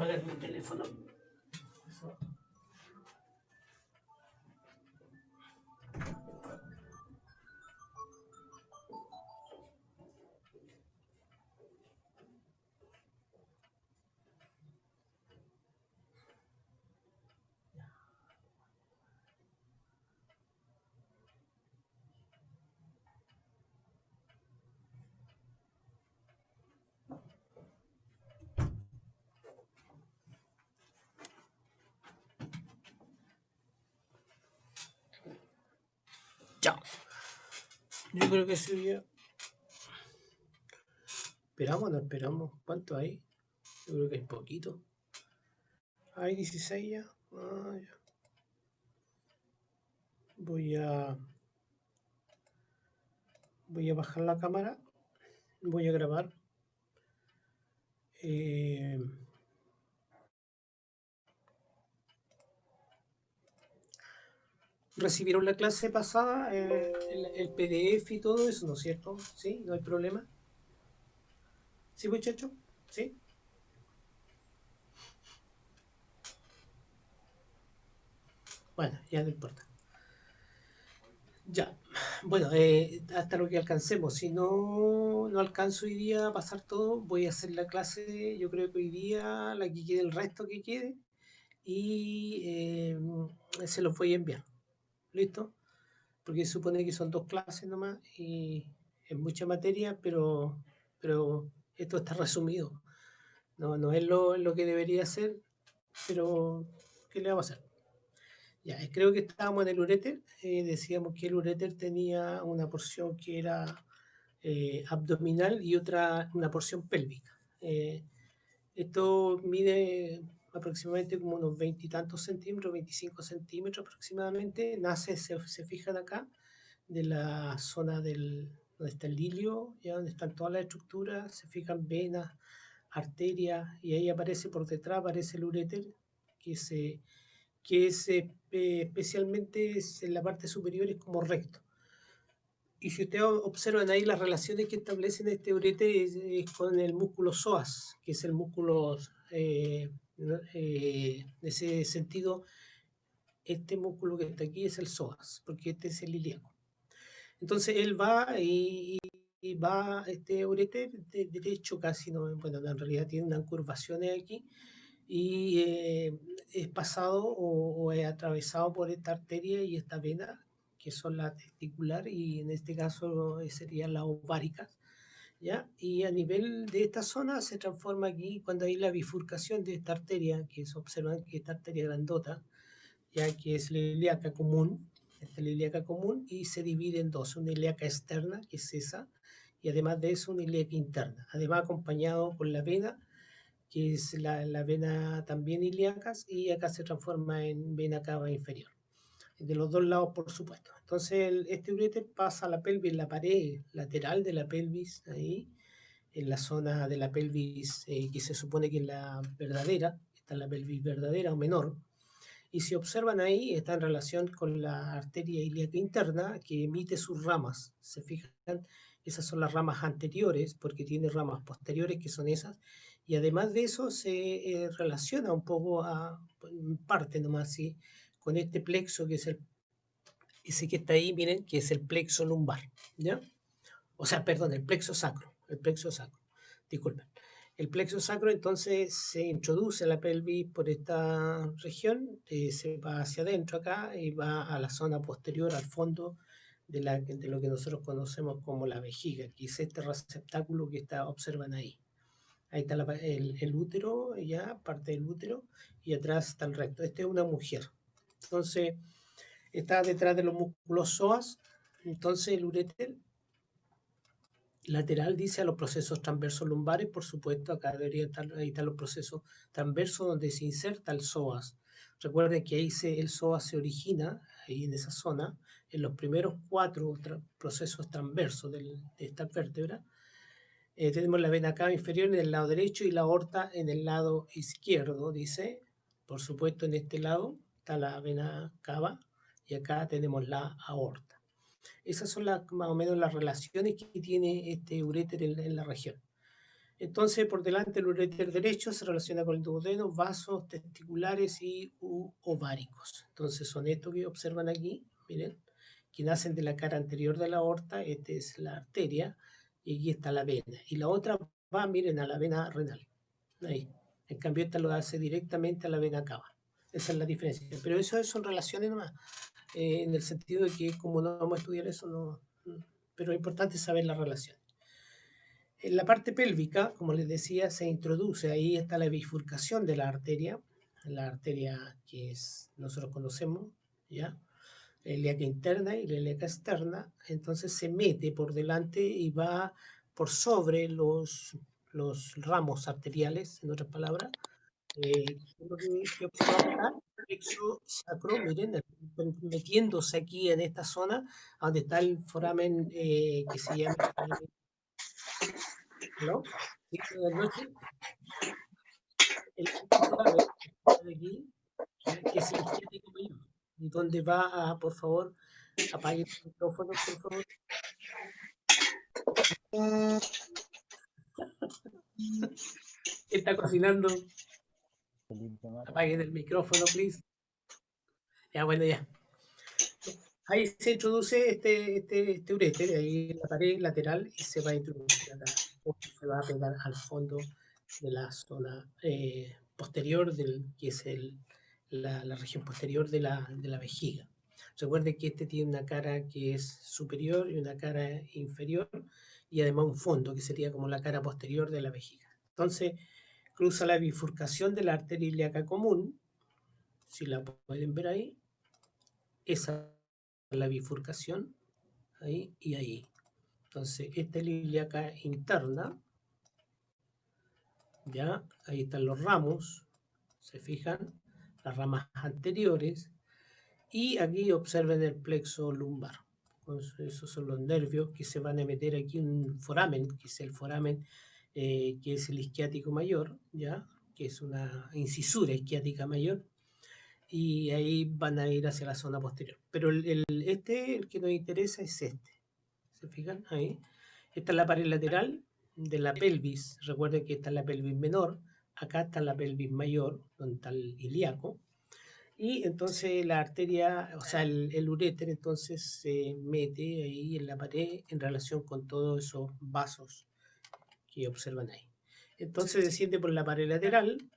apagar mi teléfono. Ya. Yo creo que sería. ¿Esperamos o no esperamos? ¿Cuánto hay? Yo creo que es poquito. Hay 16 ya. Ya. Voy a bajar la cámara. Voy a grabar. Recibieron la clase pasada, el PDF y todo eso, ¿no es cierto? ¿Sí? ¿No hay problema? ¿Sí, muchachos? ¿Sí? Bueno, ya no importa. Ya, bueno, hasta lo que alcancemos. Si no alcanzo hoy día a pasar todo, voy a hacer la clase, yo creo que hoy día, la que quede, el resto que quede, y se los voy a enviar. ¿Listo? Porque se supone que son 2 clases nomás y es mucha materia, pero esto está resumido. No es lo que debería ser, pero ¿qué le vamos a hacer? Ya, creo que estábamos en el uréter. Decíamos que el uréter tenía una porción que era abdominal y una porción pélvica. Esto mide aproximadamente como unos 20 y tantos centímetros, 25 centímetros aproximadamente. Nace, se fijan acá, de la zona donde está el ilio, ya donde están todas las estructuras, se fijan venas, arterias, y ahí aparece por detrás, aparece el uréter, que es especialmente en la parte superior es como recto. Y si ustedes observan ahí las relaciones que establecen este uréter es con el músculo psoas, que es el músculo, en ese sentido, este músculo que está aquí es el psoas, porque este es el ilíaco. Entonces él va y va, este uréter derecho casi, no, bueno, en realidad tiene unas curvaciones aquí, y es pasado o es atravesado por esta arteria y esta vena, que son la testicular y en este caso serían las ováricas, ¿ya? Y a nivel de esta zona se transforma aquí cuando hay la bifurcación de esta arteria, que se observan que esta arteria grandota, ya que es la ilíaca común, esta es la ilíaca común, y se divide en dos, una ilíaca externa, que es esa, y además de eso una ilíaca interna, además acompañado con la vena, que es la vena también ilíacas, y acá se transforma en vena cava inferior. De los dos lados, por supuesto. Entonces, este uréter pasa a la pelvis, en la pared lateral de la pelvis, ahí, en la zona de la pelvis que se supone que es la verdadera, está la pelvis verdadera o menor, y si observan ahí, está en relación con la arteria ilíaca interna que emite sus ramas. Se fijan, esas son las ramas anteriores, porque tiene ramas posteriores que son esas, y además de eso se relaciona un poco, en parte nomás, ¿sí?, con este plexo que es ese que está ahí, miren, que es el plexo lumbar, ¿ya? O sea, perdón, el plexo sacro, disculpen. El plexo sacro entonces se introduce a la pelvis por esta región, se va hacia adentro acá y va a la zona posterior, al fondo de lo que nosotros conocemos como la vejiga, que es este receptáculo que observan ahí. Ahí está el útero, ya, parte del útero, y atrás está el recto. Esta es una mujer. Entonces, está detrás de los músculos psoas. Entonces, el uréter lateral dice a los procesos transversos lumbares, por supuesto, acá debería estar, ahí están los procesos transversos donde se inserta el psoas. Recuerden que ahí el psoas se origina, ahí en esa zona, en los primeros 4 procesos transversos de esta vértebra. Tenemos la vena cava inferior en el lado derecho y la aorta en el lado izquierdo, dice. Por supuesto, en este lado está la vena cava y acá tenemos la aorta. Esas son más o menos las relaciones que tiene este uréter en la región. Entonces, por delante el uréter derecho se relaciona con el duodeno, vasos testiculares y ováricos. Entonces, son estos que observan aquí, miren, que nacen de la cara anterior de la aorta, esta es la arteria, y aquí está la vena. Y la otra va, miren, a la vena renal. Ahí. En cambio, esta lo hace directamente a la vena cava. Esa es la diferencia. Pero eso son relaciones nomás, en el sentido de que como no vamos a estudiar eso, no, pero es importante saber la relación. En la parte pélvica, como les decía, se introduce, ahí está la bifurcación de la arteria que nosotros conocemos, ¿ya? La ilíaca interna y la ilíaca externa, entonces se mete por delante y va por sobre los ramos arteriales, en otras palabras. Lo que observamos acá, el plexo sacro, miren, metiéndose aquí en esta zona, donde está el foramen que se llama... ¿Aló? Sí, buenas noches. El foramen que está aquí, que es el isquiático mayor, y donde va a, por favor, apague el micrófono, por favor. Está cocinando. Apague el micrófono, please. Ya, bueno, ya. Ahí se introduce este uréter, ahí en la pared lateral, y se va a introducir acá. Se va a pegar al fondo de la zona posterior, que es la región posterior de la vejiga. Recuerden que este tiene una cara que es superior y una cara inferior, y además un fondo, que sería como la cara posterior de la vejiga. Entonces, cruza la bifurcación de la arteria ilíaca común, si la pueden ver ahí, esa es la bifurcación, ahí y ahí. Entonces, esta es la ilíaca interna, ya, ahí están los ramos, se fijan, las ramas anteriores, y aquí observen el plexo lumbar. Entonces, esos son los nervios que se van a meter aquí en un foramen, que es el foramen que es el isquiático mayor, ya, que es una incisura isquiática mayor, y ahí van a ir hacia la zona posterior. Pero el que nos interesa es este. ¿Se fijan? Ahí. Esta es la pared lateral de la pelvis. Recuerden que esta es la pelvis menor. Acá está la pelvis mayor, donde está el ilíaco. Y entonces la arteria, o sea, el uréter entonces se mete ahí en la pared en relación con todos esos vasos que observan ahí. Entonces desciende por la pared lateral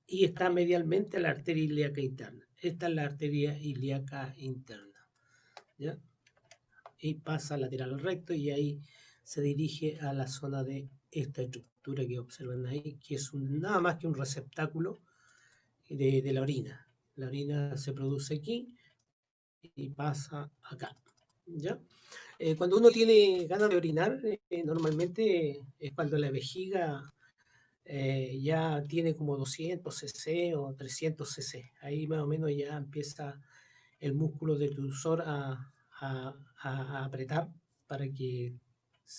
y está medialmente a la arteria ilíaca interna. Esta es la arteria ilíaca interna, ¿ya? Y pasa lateral al recto y ahí se dirige a la zona de esta estructura que observan ahí, que es nada más que un receptáculo de la orina. La orina se produce aquí y pasa acá, ¿ya? Cuando uno tiene ganas de orinar, normalmente es cuando la vejiga ya tiene como 200 cc o 300 cc. Ahí más o menos ya empieza el músculo detrusor a apretar para que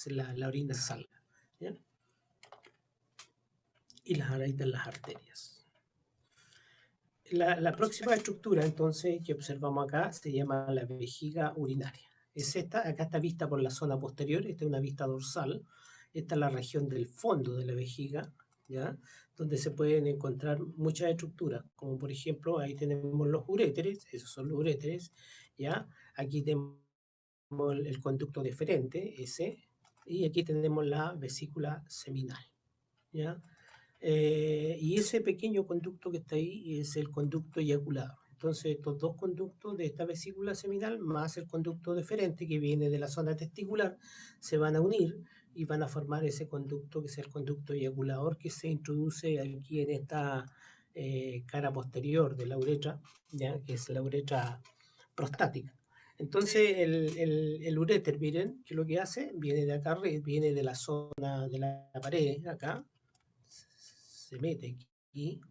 la orina salga, ¿ya? Y ahí están las arterias. La próxima estructura entonces que observamos acá se llama la vejiga urinaria. Es esta, acá está vista por la zona posterior, esta es una vista dorsal, esta es la región del fondo de la vejiga, ¿ya? Donde se pueden encontrar muchas estructuras, como por ejemplo ahí tenemos los uréteres, esos son los uréteres, ¿ya? Aquí tenemos el conducto deferente, ese, y aquí tenemos la vesícula seminal, ¿ya? Y ese pequeño conducto que está ahí es el conducto eyaculador. Entonces, estos dos conductos de esta vesícula seminal, más el conducto deferente que viene de la zona testicular, se van a unir y van a formar ese conducto que es el conducto eyaculador que se introduce aquí en esta cara posterior de la uretra, ¿ya? Que es la uretra prostática. Entonces, el uréter, miren, que lo que hace, viene de acá, viene de la zona de la pared, acá, se mete aquí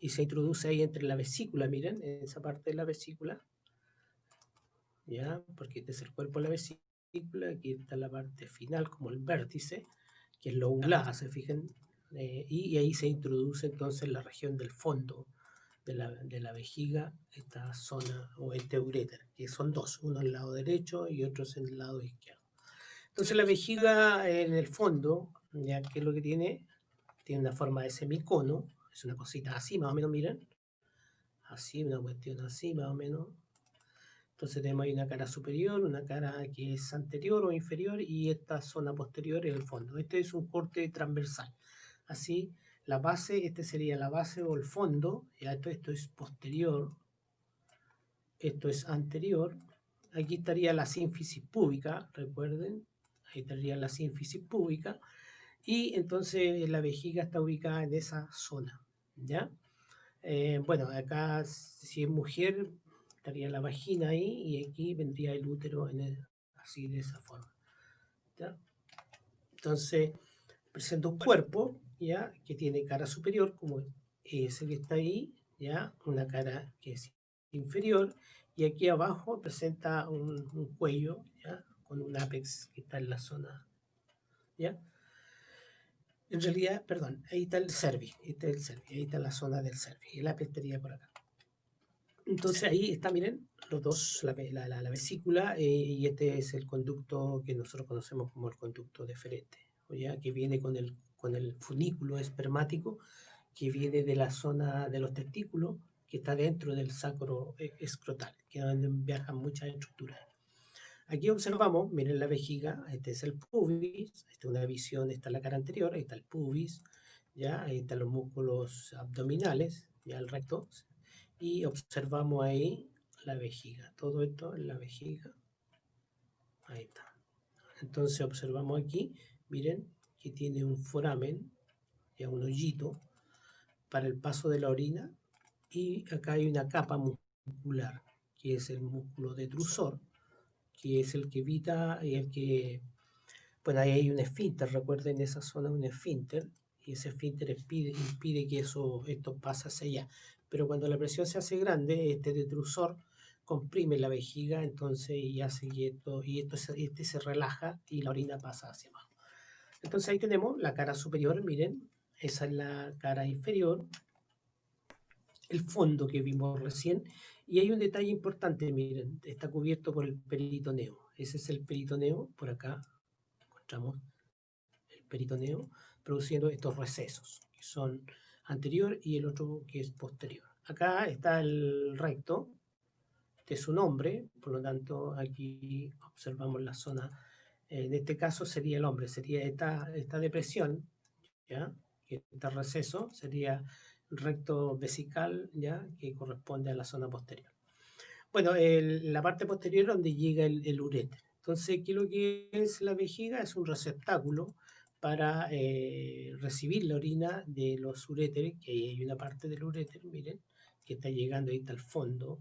y se introduce ahí entre la vesícula, miren, en esa parte de la vesícula, ¿ya? Porque este es el cuerpo de la vesícula, aquí está la parte final, como el vértice, que es lo lobulada, se fijan, y ahí se introduce entonces la región del fondo de la vejiga, esta zona o este uréter, que son dos, uno en el lado derecho y otro en el lado izquierdo. Entonces la vejiga en el fondo ya que lo que tiene una forma de semicono, es una cosita así más o menos, miren, así, una cuestión así más o menos. Entonces tenemos ahí una cara superior, una cara que es anterior o inferior y esta zona posterior en el fondo. Este es un corte transversal. Así, la base, este sería la base o el fondo, ya esto es posterior, esto es anterior. Aquí estaría la sínfisis púbica, recuerden, ahí estaría la sínfisis púbica. Y entonces la vejiga está ubicada en esa zona, ¿ya? Bueno, acá si es mujer estaría la vagina ahí y aquí vendría el útero así de esa forma, ¿ya? Entonces presenta un cuerpo, ¿ya? Que tiene cara superior como ese que está ahí, ¿ya? Una cara que es inferior y aquí abajo presenta un cuello, ¿ya? Con un ápex que está en la zona, ¿ya? En realidad, perdón, ahí está el cervix, ahí está la zona del cervix, y la estaría por acá. Entonces ahí está, miren, los dos, la vesícula, y este es el conducto que nosotros conocemos como el conducto deferente, ¿ya? Que viene con el funículo espermático, que viene de la zona de los testículos, que está dentro del sacro escrotal, que es donde viajan muchas estructuras. Aquí observamos, miren la vejiga, este es el pubis, esta es una visión, está la cara anterior, ahí está el pubis, ¿ya? Ahí están los músculos abdominales, ya el recto, y observamos ahí la vejiga, todo esto en la vejiga, ahí está. Entonces observamos aquí, miren, que tiene un foramen, ya un hoyito, para el paso de la orina, y acá hay una capa muscular, que es el músculo detrusor, que es el que evita y el que, bueno, ahí hay un esfínter, recuerden esa zona, un esfínter, y ese esfínter impide que esto pase hacia allá. Pero cuando la presión se hace grande, este detrusor comprime la vejiga, entonces y hace que este se relaja y la orina pasa hacia abajo. Entonces ahí tenemos la cara superior, miren, esa es la cara inferior, el fondo que vimos recién, y hay un detalle importante, miren, está cubierto por el peritoneo. Ese es el peritoneo, por acá encontramos el peritoneo, produciendo estos recesos, que son anterior y el otro que es posterior. Acá está el recto, este es su nombre, por lo tanto aquí observamos la zona, en este caso sería el hombre, sería esta depresión, ¿ya? Este receso sería recto vesical, ¿ya? Que corresponde a la zona posterior. Bueno, la parte posterior donde llega el uréter. Entonces, ¿qué es lo que es la vejiga? Es un receptáculo para recibir la orina de los uréteres, que ahí hay una parte del uréter, miren, que está llegando ahí hasta el fondo,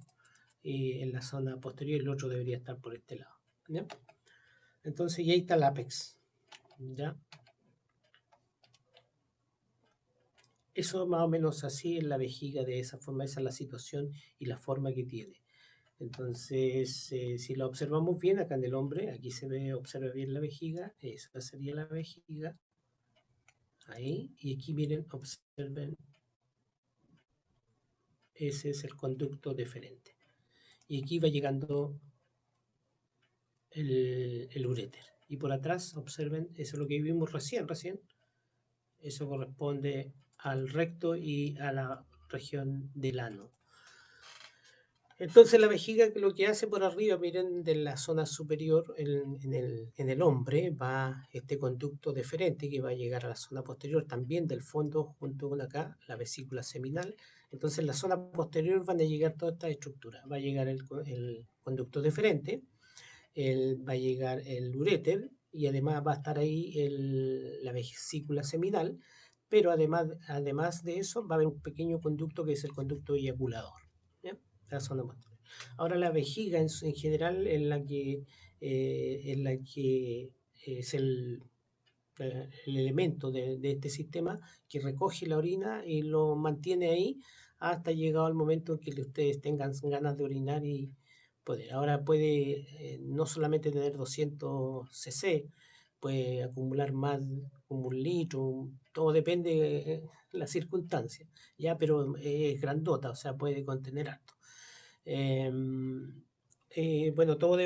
en la zona posterior, y el otro debería estar por este lado, ¿ya? Entonces, y ahí está el ápex, ¿ya? Eso más o menos así es la vejiga de esa forma, esa es la situación y la forma que tiene. Entonces, si lo observamos bien acá en el hombre, aquí se ve, observa bien la vejiga, esa sería la vejiga, ahí, y aquí miren, observen, ese es el conducto deferente. Y aquí va llegando el uréter. Y por atrás, observen, eso es lo que vimos recién, eso corresponde al recto y a la región del ano. Entonces la vejiga lo que hace por arriba, miren, de la zona superior en el hombre, va este conducto deferente que va a llegar a la zona posterior también del fondo junto con acá, la vesícula seminal. Entonces en la zona posterior van a llegar todas estas estructuras. Va a llegar el conducto deferente, va a llegar el uréter y además va a estar ahí la vesícula seminal, pero además de eso va a haber un pequeño conducto que es el conducto eyaculador, ¿ya? La zona posterior. Ahora la vejiga en general es el elemento de este sistema que recoge la orina y lo mantiene ahí hasta llegado el momento en que ustedes tengan ganas de orinar y poder. Ahora puede no solamente tener 200 cc, puede acumular más como un litro, todo depende de la circunstancia, ya, pero es grandota, o sea, puede contener harto. Bueno, todo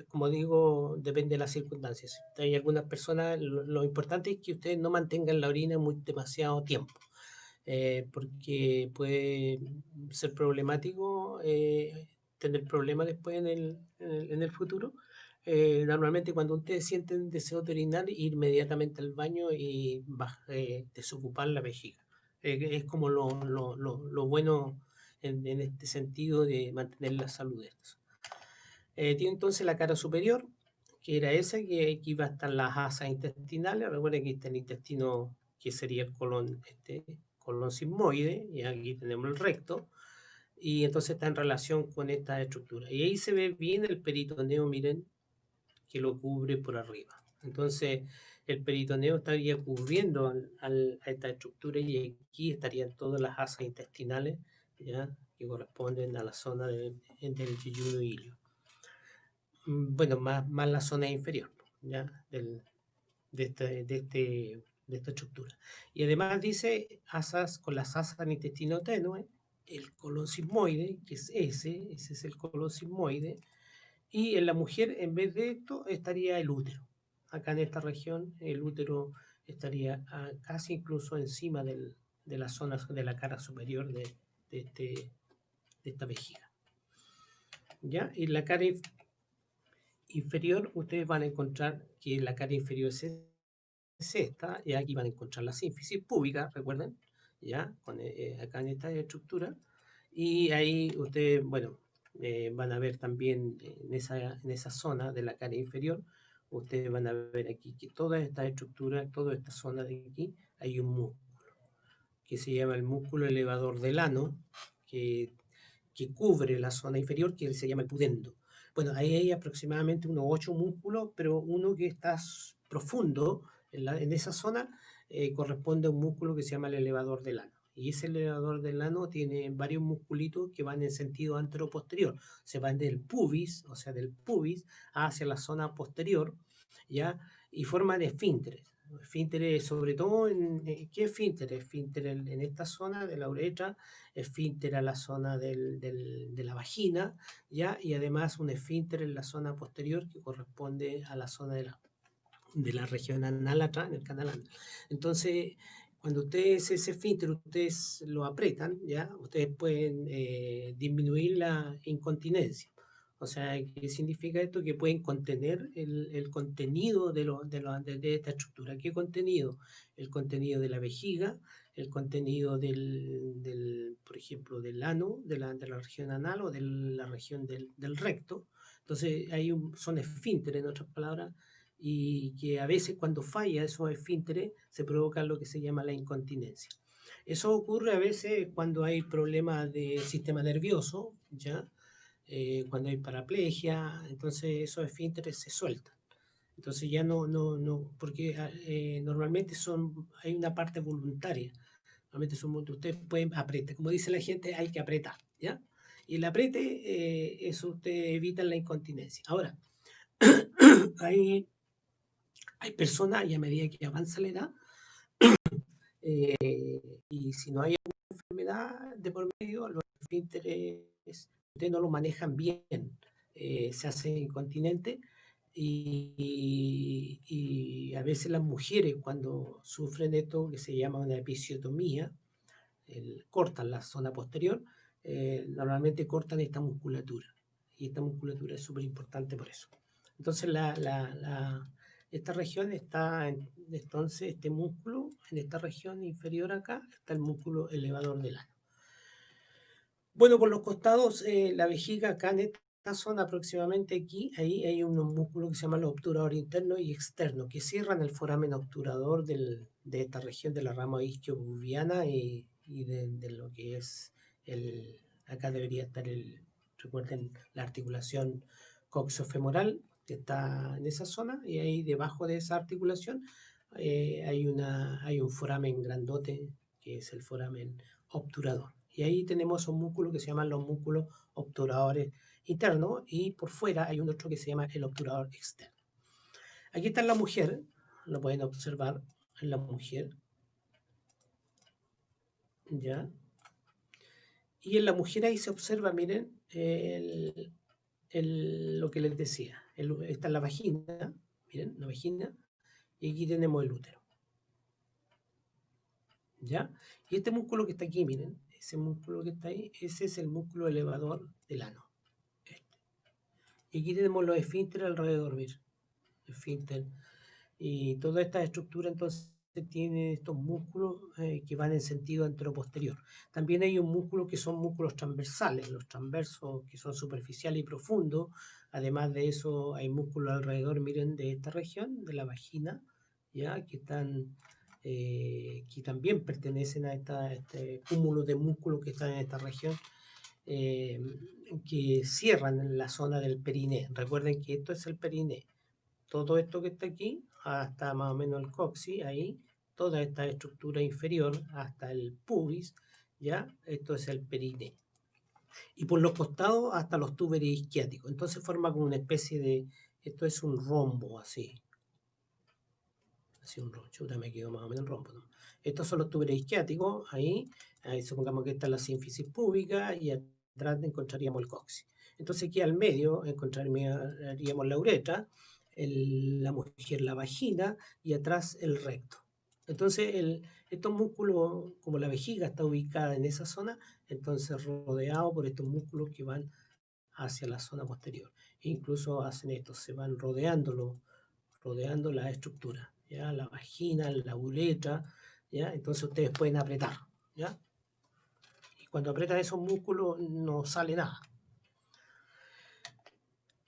como digo, depende de las circunstancias. Hay algunas personas, lo importante es que ustedes no mantengan la orina demasiado tiempo, porque puede ser problemático, tener problemas después en el futuro. Normalmente cuando ustedes sienten deseo de orinar, ir inmediatamente al baño y desocupar la vejiga. Es como lo bueno en este sentido de mantener la salud de estos. Tiene entonces la cara superior, que era esa, que aquí va a estar las asas intestinales. Recuerden que está el intestino, que sería el colon, colon sigmoide, y aquí tenemos el recto, y entonces está en relación con esta estructura. Y ahí se ve bien el peritoneo, miren, que lo cubre por arriba. Entonces, el peritoneo estaría cubriendo a esta estructura, y aquí estarían todas las asas intestinales, ¿ya? Que corresponden a la zona del yeyuno ilio. Bueno, más la zona inferior, ¿ya? De esta estructura. Y además dice asas, con las asas del intestino tenue, el colon sigmoide, que es ese es el colon sigmoide, y en la mujer, en vez de esto, estaría el útero. Acá en esta región, el útero estaría casi incluso encima de la zona de la cara superior de esta vejiga. ¿Ya? Y la cara inferior, ustedes van a encontrar que la cara inferior es esta, y aquí van a encontrar la sínfisis púbica, recuerden, ya, acá en esta estructura, y ahí ustedes, bueno, van a ver también en esa zona de la cara inferior, ustedes van a ver aquí que toda esta estructura, toda esta zona de aquí, hay un músculo, que se llama el músculo elevador del ano, que, que cubre la zona inferior, que se llama el pudendo. Bueno, ahí hay aproximadamente unos 8 músculos, pero uno que está profundo en esa zona corresponde a un músculo que se llama el elevador del ano. Y ese elevador del ano tiene varios musculitos que van en sentido anteroposterior. Se van del pubis, o sea, del pubis, hacia la zona posterior, ¿ya? Y forman esfínteres. Esfínteres, sobre todo, ¿qué esfínter? Esfínter en esta zona de la uretra, esfínter a la zona de la vagina, ¿ya? Y además un esfínter en la zona posterior que corresponde a la zona de la región anal atrás, en el canal anal. Entonces, cuando ustedes ese esfínter, ustedes lo apretan, ¿ya? Ustedes pueden disminuir la incontinencia. O sea, ¿qué significa esto? Que pueden contener el contenido de esta estructura. ¿Qué contenido? El contenido de la vejiga, el contenido por ejemplo, del ano, de la región anal, o de la región del recto. Entonces, son esfínteres, en otras palabras, y que a veces, cuando falla esos esfínteres, se provoca lo que se llama la incontinencia. Eso ocurre a veces cuando hay problemas de sistema nervioso, ¿ya? Cuando hay paraplegia, entonces esos esfínteres se sueltan. Entonces ya no, porque normalmente hay una parte voluntaria. Normalmente ustedes pueden apretar, como dice la gente, hay que apretar, ¿ya? Y el aprete, eso usted evita la incontinencia. Ahora, hay personas, y a medida que avanza la edad, y si no hay enfermedad de por medio, los esfínteres, ustedes no lo manejan bien, se hace incontinente, y a veces las mujeres, cuando sufren esto que se llama una episiotomía, cortan la zona posterior, normalmente cortan esta musculatura, y esta musculatura es súper importante por eso. Entonces, esta región entonces, este músculo, en esta región inferior acá, está el músculo elevador del ano. Bueno, por los costados, la vejiga acá en esta zona, aproximadamente aquí, ahí hay unos músculos que se llaman los obturadores interno y externo, que cierran el foramen obturador de esta región de la rama isquiopubiana, y de lo que es acá debería estar recuerden, la articulación coxofemoral, que está en esa zona, y ahí debajo de esa articulación hay un foramen grandote, que es el foramen obturador. Y ahí tenemos un músculo que se llaman los músculos obturadores internos, y por fuera hay un otro que se llama el obturador externo. Aquí está en la mujer, lo pueden observar en la mujer, ¿ya? Y en la mujer ahí se observa, miren, lo que les decía. Esta es la vagina, miren, la vagina, y aquí tenemos el útero, ¿ya? Y este músculo que está aquí, miren, ese músculo que está ahí, ese es el músculo elevador del ano. Este. Y aquí tenemos los esfínteres alrededor, miren, esfínter. Y toda esta estructura entonces tiene estos músculos que van en sentido anteroposterior. También hay un músculo que son músculos transversales, los transversos que son superficiales y profundos. Además de eso hay músculos alrededor, miren, de esta región, de la vagina, ya que están que también pertenecen a este cúmulo de músculos que están en esta región, eh, que cierran la zona del periné. Recuerden que esto es el periné. Todo esto que está aquí, hasta más o menos el coxis, ahí, toda esta estructura inferior, hasta el pubis, ¿ya? Esto es el periné. Y por los costados hasta los túberes isquiáticos. Entonces forma como una especie de, esto es un rombo, así. Así un rombo, chuta, me quedó más o menos el rombo, ¿no? Estos son los túberes isquiáticos, ahí supongamos que esta es la sínfisis púbica y atrás encontraríamos el coxis. Entonces aquí al medio encontraríamos la uretra, la mujer la vagina y atrás el recto. Entonces estos músculos, como la vejiga está ubicada en esa zona, entonces rodeado por estos músculos que van hacia la zona posterior. E incluso hacen esto, se van rodeando la estructura, ¿ya? La vagina, la uretra, ¿ya? Entonces ustedes pueden apretar, ¿ya? Y cuando apretan esos músculos no sale nada.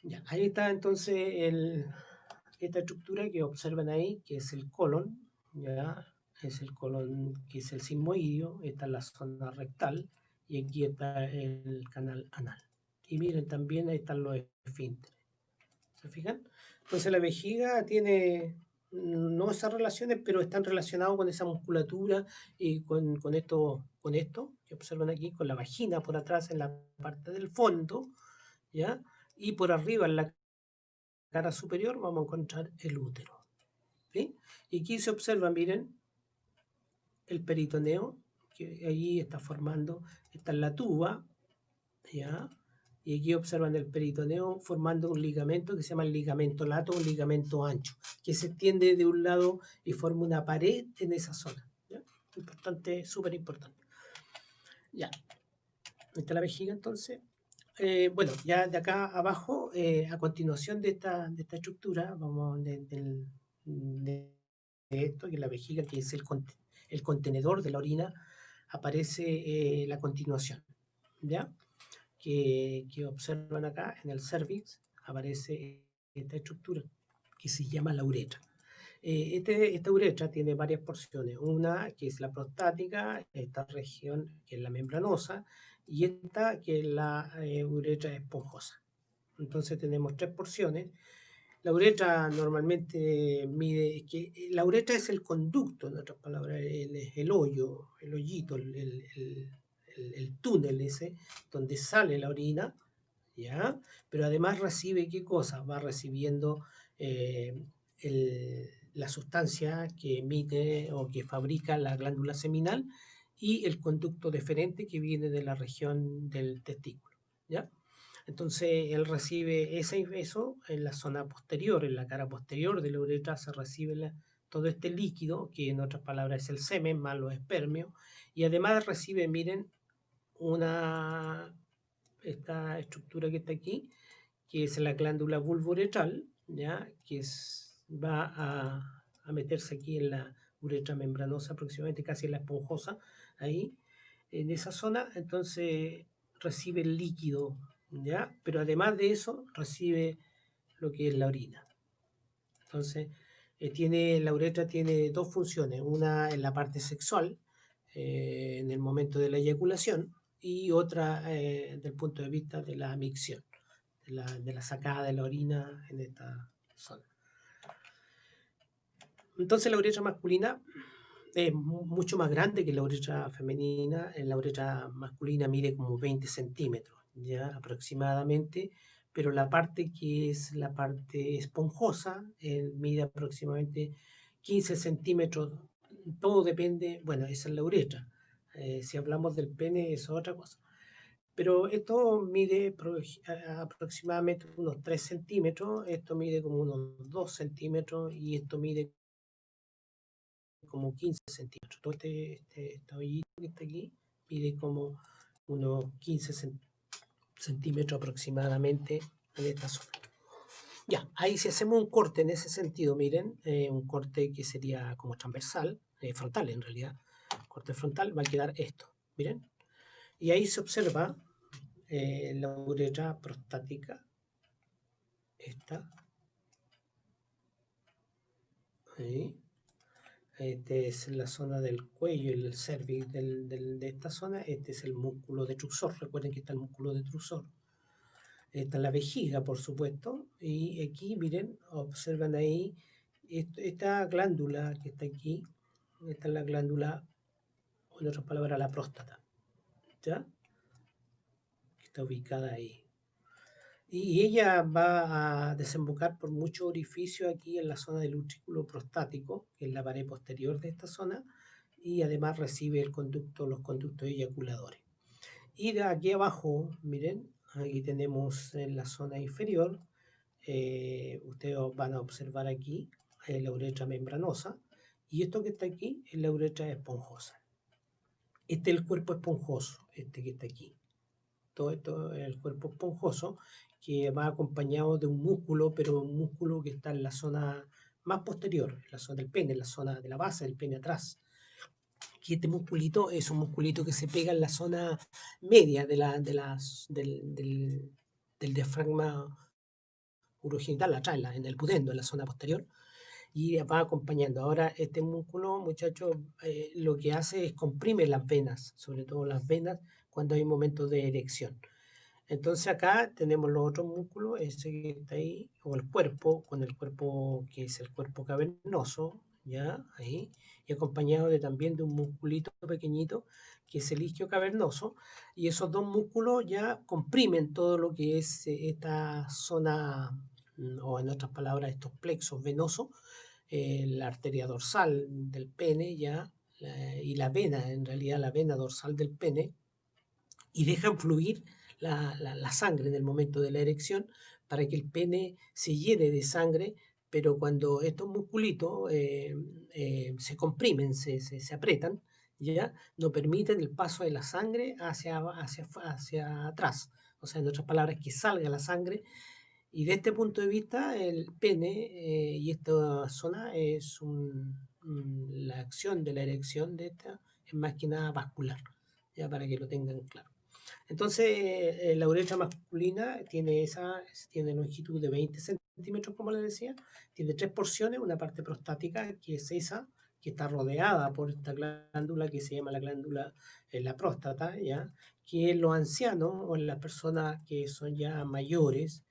Ya, ahí está entonces esta estructura que observan ahí, que es el colon, ¿ya? Es el colon que es el sigmoidio, esta es la zona rectal, y aquí está el canal anal. Y miren, también ahí están los esfínteres. ¿Se fijan? Entonces la vejiga tiene no esas relaciones, pero están relacionados con esa musculatura y con esto que observan aquí, con la vagina por atrás en la parte del fondo, ¿ya? Y por arriba en la cara superior vamos a encontrar el útero, ¿sí? Y aquí se observa, miren, el peritoneo, que ahí está formando, está en la tuba, ¿ya? Y aquí observan el peritoneo formando un ligamento que se llama el ligamento lato o ligamento ancho, que se extiende de un lado y forma una pared en esa zona, ¿ya? Importante, súper importante. Ya, está la vejiga entonces. Bueno, ya de acá abajo, a continuación de esta estructura, vamos de esto, que es la vejiga, que es el contenedor de la orina, aparece la continuación, ¿ya? Que observan acá en el cervix, aparece esta estructura que se llama la uretra. Esta uretra tiene varias porciones, una que es la prostática, esta región que es la membranosa y esta que es la uretra esponjosa. Entonces tenemos tres porciones. La uretra normalmente mide, que la uretra es el conducto, en otras palabras, el hoyo, el hoyito, el túnel ese donde sale la orina, ¿ya? Pero además recibe, ¿qué cosa? Va recibiendo la sustancia que emite o que fabrica la glándula seminal y el conducto deferente que viene de la región del testículo, ¿ya? Entonces él recibe eso en la zona posterior, en la cara posterior de la uretra se recibe todo este líquido, que en otras palabras es el semen más los espermios, y además recibe, miren, esta estructura que está aquí, que es la glándula vulvouretral, ¿ya? Va a meterse aquí en la uretra membranosa, aproximadamente casi en la esponjosa, ahí, en esa zona, entonces recibe el líquido, ¿ya? Pero además de eso, recibe lo que es la orina. Entonces, la uretra tiene dos funciones, una en la parte sexual, en el momento de la eyaculación, y otra desde el punto de vista de la micción, de la sacada de la orina en esta zona. Entonces la uretra masculina es mucho más grande que la uretra femenina. La uretra masculina mide como 20 centímetros, ya aproximadamente, pero la parte que es la parte esponjosa mide aproximadamente 15 centímetros. Todo depende, bueno, esa es la uretra. Si hablamos del pene es otra cosa. Pero esto mide aproximadamente unos 3 centímetros, esto mide como unos 2 centímetros y esto mide como 15 centímetros. Todo este hoyito que está aquí mide como unos 15 centímetros aproximadamente en esta zona. Ya, ahí si hacemos un corte en ese sentido, miren, un corte que sería como transversal, frontal en realidad, corte frontal, va a quedar esto, miren. Y ahí se observa la uretra prostática, esta, ahí. Este es la zona del cuello, el cervix de esta zona. Este es el músculo detrusor. Recuerden que está el músculo detrusor. Esta es la vejiga, por supuesto. Y aquí, miren, observan ahí esta glándula que está aquí. Esta es la glándula, en otras palabras, la próstata. ¿Ya? Que está ubicada ahí. Y ella va a desembocar por muchos orificios aquí en la zona del utrículo prostático, que es la pared posterior de esta zona, y además recibe los conductos eyaculadores. Y de aquí abajo, miren, aquí tenemos en la zona inferior, ustedes van a observar aquí la uretra membranosa, y esto que está aquí es la uretra esponjosa. Este es el cuerpo esponjoso, este que está aquí. Todo esto es el cuerpo esponjoso que va acompañado de un músculo, pero un músculo que está en la zona más posterior, en la zona del pene, en la zona de la base del pene atrás. Y este musculito es un musculito que se pega en la zona media del diafragma urogenital, atrás, en el pudendo, en la zona posterior, y va acompañando. Ahora, este músculo, muchachos, lo que hace es comprime las venas, sobre todo las venas, cuando hay momentos de erección. Entonces acá tenemos los otros músculos, ese que está ahí, o el cuerpo, con el cuerpo que es el cuerpo cavernoso, ya, ahí, y acompañado también de un musculito pequeñito que es el isquio cavernoso, y esos dos músculos ya comprimen todo lo que es esta zona, o en otras palabras, estos plexos venosos, la arteria dorsal del pene ya, y la vena, en realidad la vena dorsal del pene, y dejan fluir la sangre en el momento de la erección para que el pene se llene de sangre, pero cuando estos musculitos se comprimen, se aprietan, ¿ya? No permiten el paso de la sangre hacia atrás. O sea, en otras palabras, que salga la sangre. Y de este punto de vista, el pene y esta zona la acción de la erección de esta es más que nada vascular, ya para que lo tengan claro. Entonces, la uretra masculina tiene longitud de 20 centímetros, como les decía, tiene tres porciones, una parte prostática, que es esa, que está rodeada por esta glándula que se llama la glándula, la próstata, ¿ya? Que en los ancianos o en las personas que son ya mayores,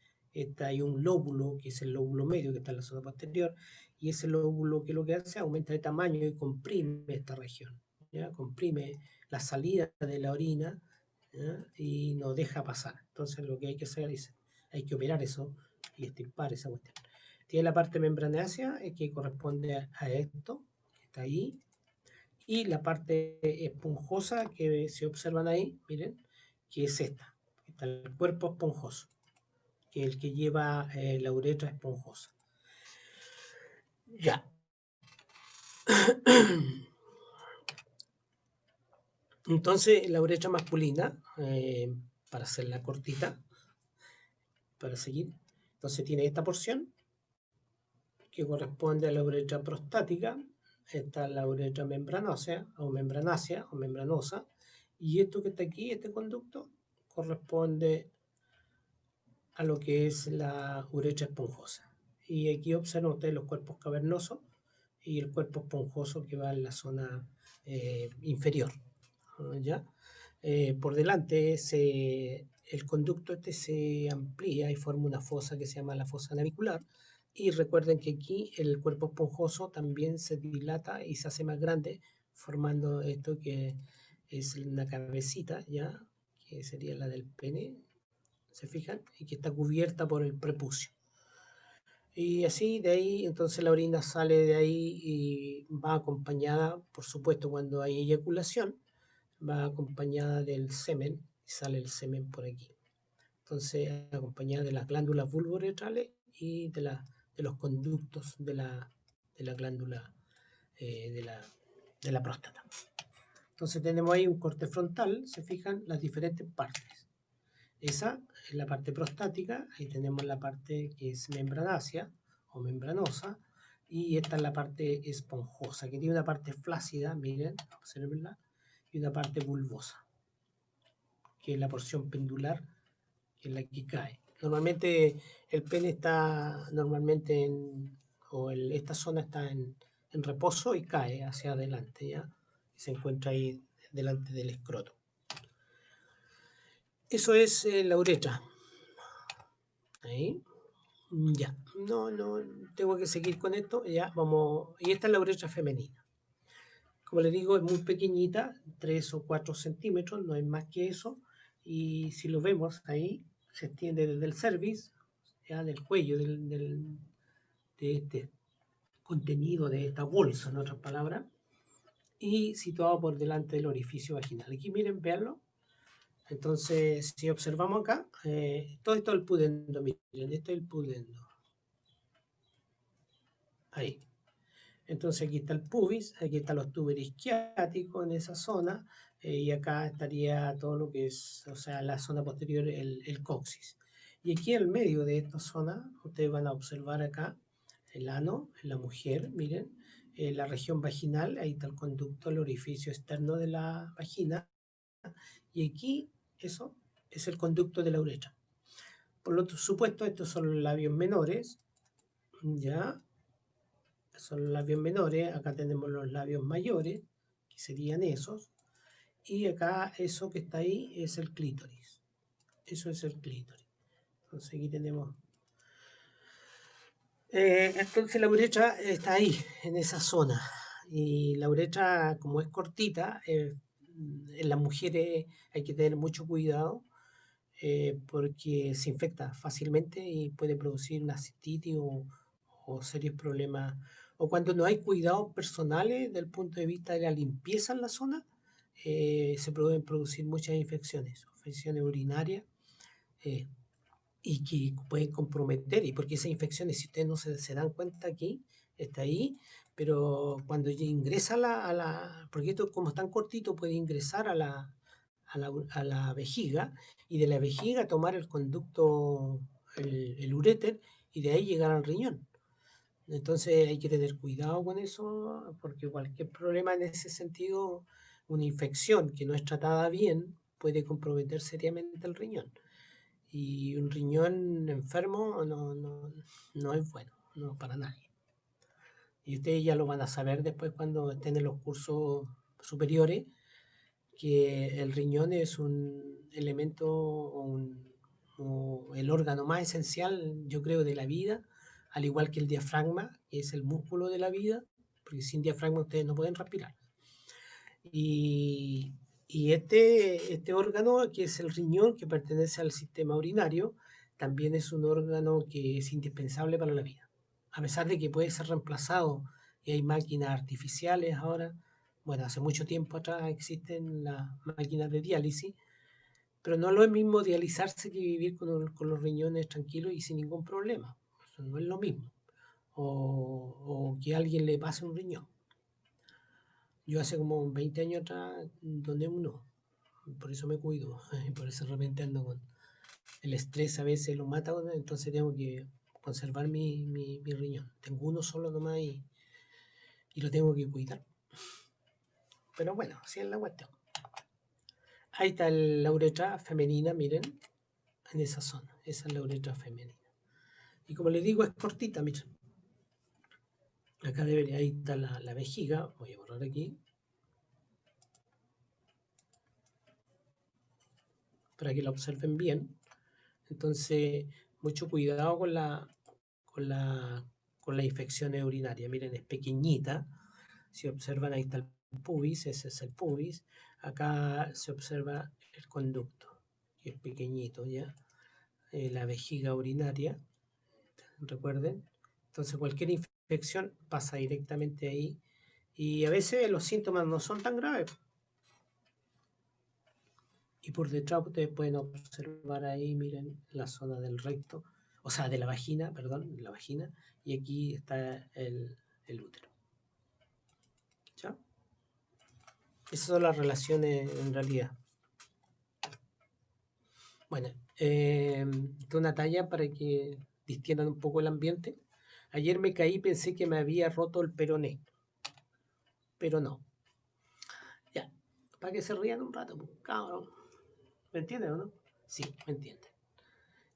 hay un lóbulo, que es el lóbulo medio, que está en la zona posterior, y ese lóbulo que lo que hace aumenta de tamaño y comprime esta región, ¿ya? Comprime la salida de la orina, ¿ya? Y no deja pasar. Entonces lo que hay que hacer es, hay que operar eso y extirpar esa cuestión. Tiene la parte membranácea que corresponde a esto, que está ahí, y la parte esponjosa que se observan ahí, miren, que es esta, está el cuerpo esponjoso, que es el que lleva la uretra esponjosa. Ya. Entonces la uretra masculina, para hacerla cortita, para seguir, entonces tiene esta porción que corresponde a la uretra prostática, está la uretra membranácea o membranosa, y esto que está aquí, este conducto, corresponde a lo que es la uretra esponjosa. Y aquí observan ustedes los cuerpos cavernosos y el cuerpo esponjoso que va en la zona inferior, ¿ya? Por delante el conducto este se amplía y forma una fosa que se llama la fosa navicular. Y recuerden que aquí el cuerpo esponjoso también se dilata y se hace más grande, formando esto que es una cabecita, ¿ya? Que sería la del pene, ¿se fijan? Y que está cubierta por el prepucio. Y así de ahí, entonces la orina sale de ahí y va acompañada, por supuesto, cuando hay eyaculación, va acompañada del semen, sale el semen por aquí. Entonces, acompañada de las glándulas vulvouretrales y de los conductos de la glándula de la próstata. Entonces tenemos ahí un corte frontal, se fijan las diferentes partes. Esa es la parte prostática, ahí tenemos la parte que es membranácea o membranosa, y esta es la parte esponjosa, que tiene una parte flácida, miren, observenla, y una parte bulbosa, que es la porción pendular, que es la que cae. Normalmente el pene está esta zona está en reposo y cae hacia adelante, ¿ya? Se encuentra ahí delante del escroto. Eso es la uretra. Ahí. Ya. No, tengo que seguir con esto. Ya, vamos. Y esta es la uretra femenina. Como les digo, es muy pequeñita, 3 o 4 centímetros, no es más que eso. Y si lo vemos ahí, se extiende desde el cervix, ya del cuello, de este contenido de esta bolsa, en otras palabras, y situado por delante del orificio vaginal. Aquí miren, veanlo. Entonces, si observamos acá, todo esto es el pudendo, miren, esto es el pudendo. Ahí. Entonces aquí está el pubis, aquí están los túberes isquiáticos en esa zona, y acá estaría todo lo que es, o sea, la zona posterior, el coxis. Y aquí en el medio de esta zona, ustedes van a observar acá el ano en la mujer, miren, la región vaginal, ahí está el conducto, el orificio externo de la vagina, y aquí eso es el conducto de la uretra. Por lo supuesto, estos son los labios menores, ya, son los labios menores, acá tenemos los labios mayores, que serían esos, y acá eso que está ahí es el clítoris. Eso es el clítoris. Entonces aquí tenemos... entonces la uretra está ahí, en esa zona. Y la uretra, como es cortita, en las mujeres hay que tener mucho cuidado, porque se infecta fácilmente y puede producir una cistitis o serios problemas. O cuando no hay cuidados personales desde el punto de vista de la limpieza en la zona, se pueden producir muchas infecciones urinarias, eh, y que pueden comprometer, y porque esas infecciones, si ustedes no se dan cuenta aquí, está ahí, pero cuando ingresa porque esto como es tan cortito, puede ingresar a la vejiga, y de la vejiga tomar el conducto, el uréter, y de ahí llegar al riñón. Entonces hay que tener cuidado con eso, porque cualquier problema en ese sentido, una infección que no es tratada bien, puede comprometer seriamente el riñón. Y un riñón enfermo no es bueno, no para nadie. Y ustedes ya lo van a saber después cuando estén en los cursos superiores, que el riñón es un elemento o el órgano más esencial, yo creo, de la vida, al igual que el diafragma, que es el músculo de la vida, porque sin diafragma ustedes no pueden respirar. Y este órgano, que es el riñón, que pertenece al sistema urinario, también es un órgano que es indispensable para la vida. A pesar de que puede ser reemplazado y hay máquinas artificiales ahora, bueno, hace mucho tiempo atrás existen las máquinas de diálisis, pero no es lo mismo dializarse que vivir con los riñones tranquilos y sin ningún problema. Eso no es lo mismo. O que a alguien le pase un riñón. Yo hace como 20 años atrás doné uno, por eso me cuido, por eso de repente ando con el estrés, a veces lo mata, entonces tengo que conservar mi riñón. Tengo uno solo nomás y lo tengo que cuidar. Pero bueno, así es la cuestión. Ahí está la uretra femenina, miren, en esa zona. Esa es la uretra femenina. Y como les digo, es cortita, miren. Acá debería, ahí está la vejiga. Voy a borrar aquí, para que la observen bien. Entonces, mucho cuidado con la infección urinaria. Miren, es pequeñita. Si observan, ahí está el pubis, ese es el pubis. Acá se observa el conducto, que es pequeñito, ¿ya? La vejiga urinaria, recuerden. Entonces, cualquier infección pasa directamente ahí. Y a veces los síntomas no son tan graves. Y por detrás ustedes pueden observar ahí, miren, la zona del recto, o sea, de la vagina, perdón, la vagina, y aquí está el útero. ¿Ya? Esas son las relaciones en realidad. Bueno, esta una talla para que distiendan un poco el ambiente. Ayer me caí, pensé que me había roto el peroné, pero no. Ya, para que se rían un rato, pues, cabrón. ¿Me entienden o no? Sí, me entienden.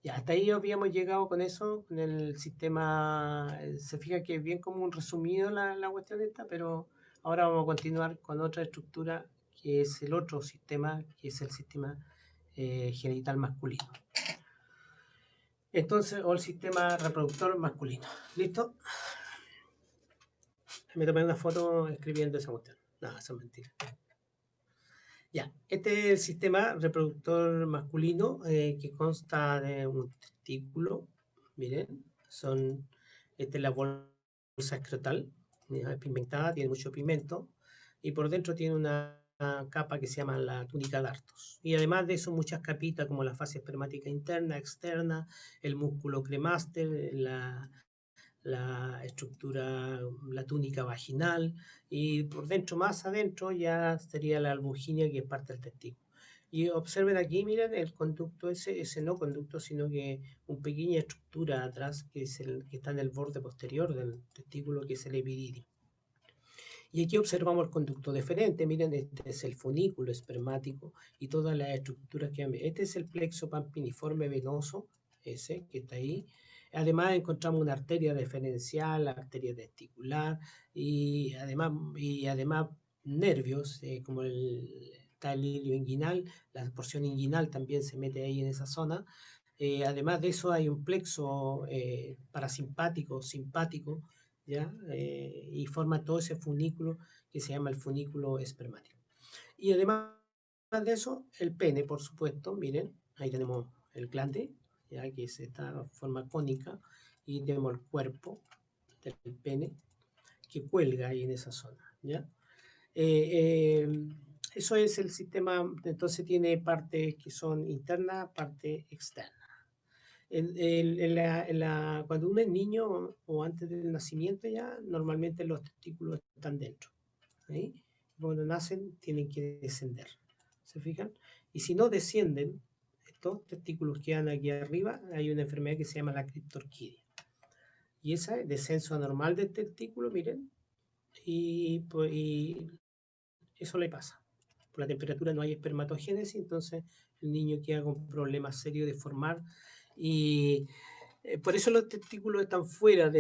Ya, hasta ahí habíamos llegado con eso, con el sistema. Se fija que es bien como un resumido la cuestión esta, pero ahora vamos a continuar con otra estructura que es el otro sistema, que es el sistema genital masculino. Entonces, o el sistema reproductor masculino. ¿Listo? Me tomé una foto escribiendo esa cuestión. No, eso es mentira. Ya, este es el sistema reproductor masculino que consta de un testículo. Miren, esta es la bolsa escrotal, es pigmentada, tiene mucho pigmento, y por dentro tiene una capa que se llama la túnica dartos. Y además de eso, muchas capitas como la fase espermática interna, externa, el músculo cremaster, la estructura, la túnica vaginal, y por dentro, más adentro, ya sería la albuginia, que es parte del testículo. Y observen aquí, miren, el conducto ese no conducto, sino que una pequeña estructura atrás, que es el que está en el borde posterior del testículo, que es el epididio. Y aquí observamos el conducto deferente, miren, este es el funículo espermático y todas las estructuras que han. Este es el plexo pampiniforme venoso, ese que está ahí. Además encontramos una arteria deferencial, arteria testicular y además nervios, como está el hilio inguinal, la porción inguinal también se mete ahí en esa zona. Además de eso hay un plexo parasimpático, simpático, ¿ya? Y forma todo ese funículo que se llama el funículo espermático. Y además de eso, el pene, por supuesto, miren, ahí tenemos el glande, ya que es esta forma cónica, y tenemos el cuerpo del pene que cuelga ahí en esa zona, ¿ya? Eh, eh, Eso es el sistema, entonces tiene partes que son internas, parte externa. Cuando uno es niño o antes del nacimiento ya, normalmente los testículos están dentro. ¿Sí? Cuando nacen tienen que descender. ¿Se fijan? Y si no descienden, estos testículos quedan aquí arriba, hay una enfermedad que se llama la criptorquidia. Y ese descenso anormal del testículo, miren, y eso le pasa. Por la temperatura no hay espermatogénesis, entonces el niño queda con problemas serios de formar y por eso los testículos están fuera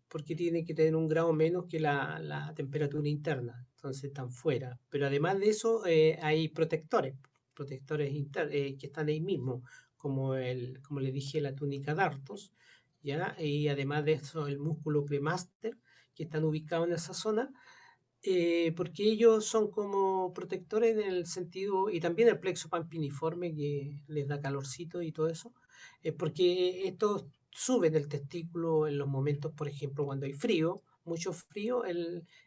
porque tienen que tener un grado menos que la temperatura interna, entonces están fuera. Pero además de eso hay protectores que están ahí mismo, como le dije, la túnica dartos, ¿ya? Y además de eso el músculo cremaster, que están ubicados en esa zona, porque ellos son como protectores en el sentido, y también el plexo pampiniforme que les da calorcito y todo eso, porque estos suben el testículo en los momentos, por ejemplo, cuando hay frío, mucho frío,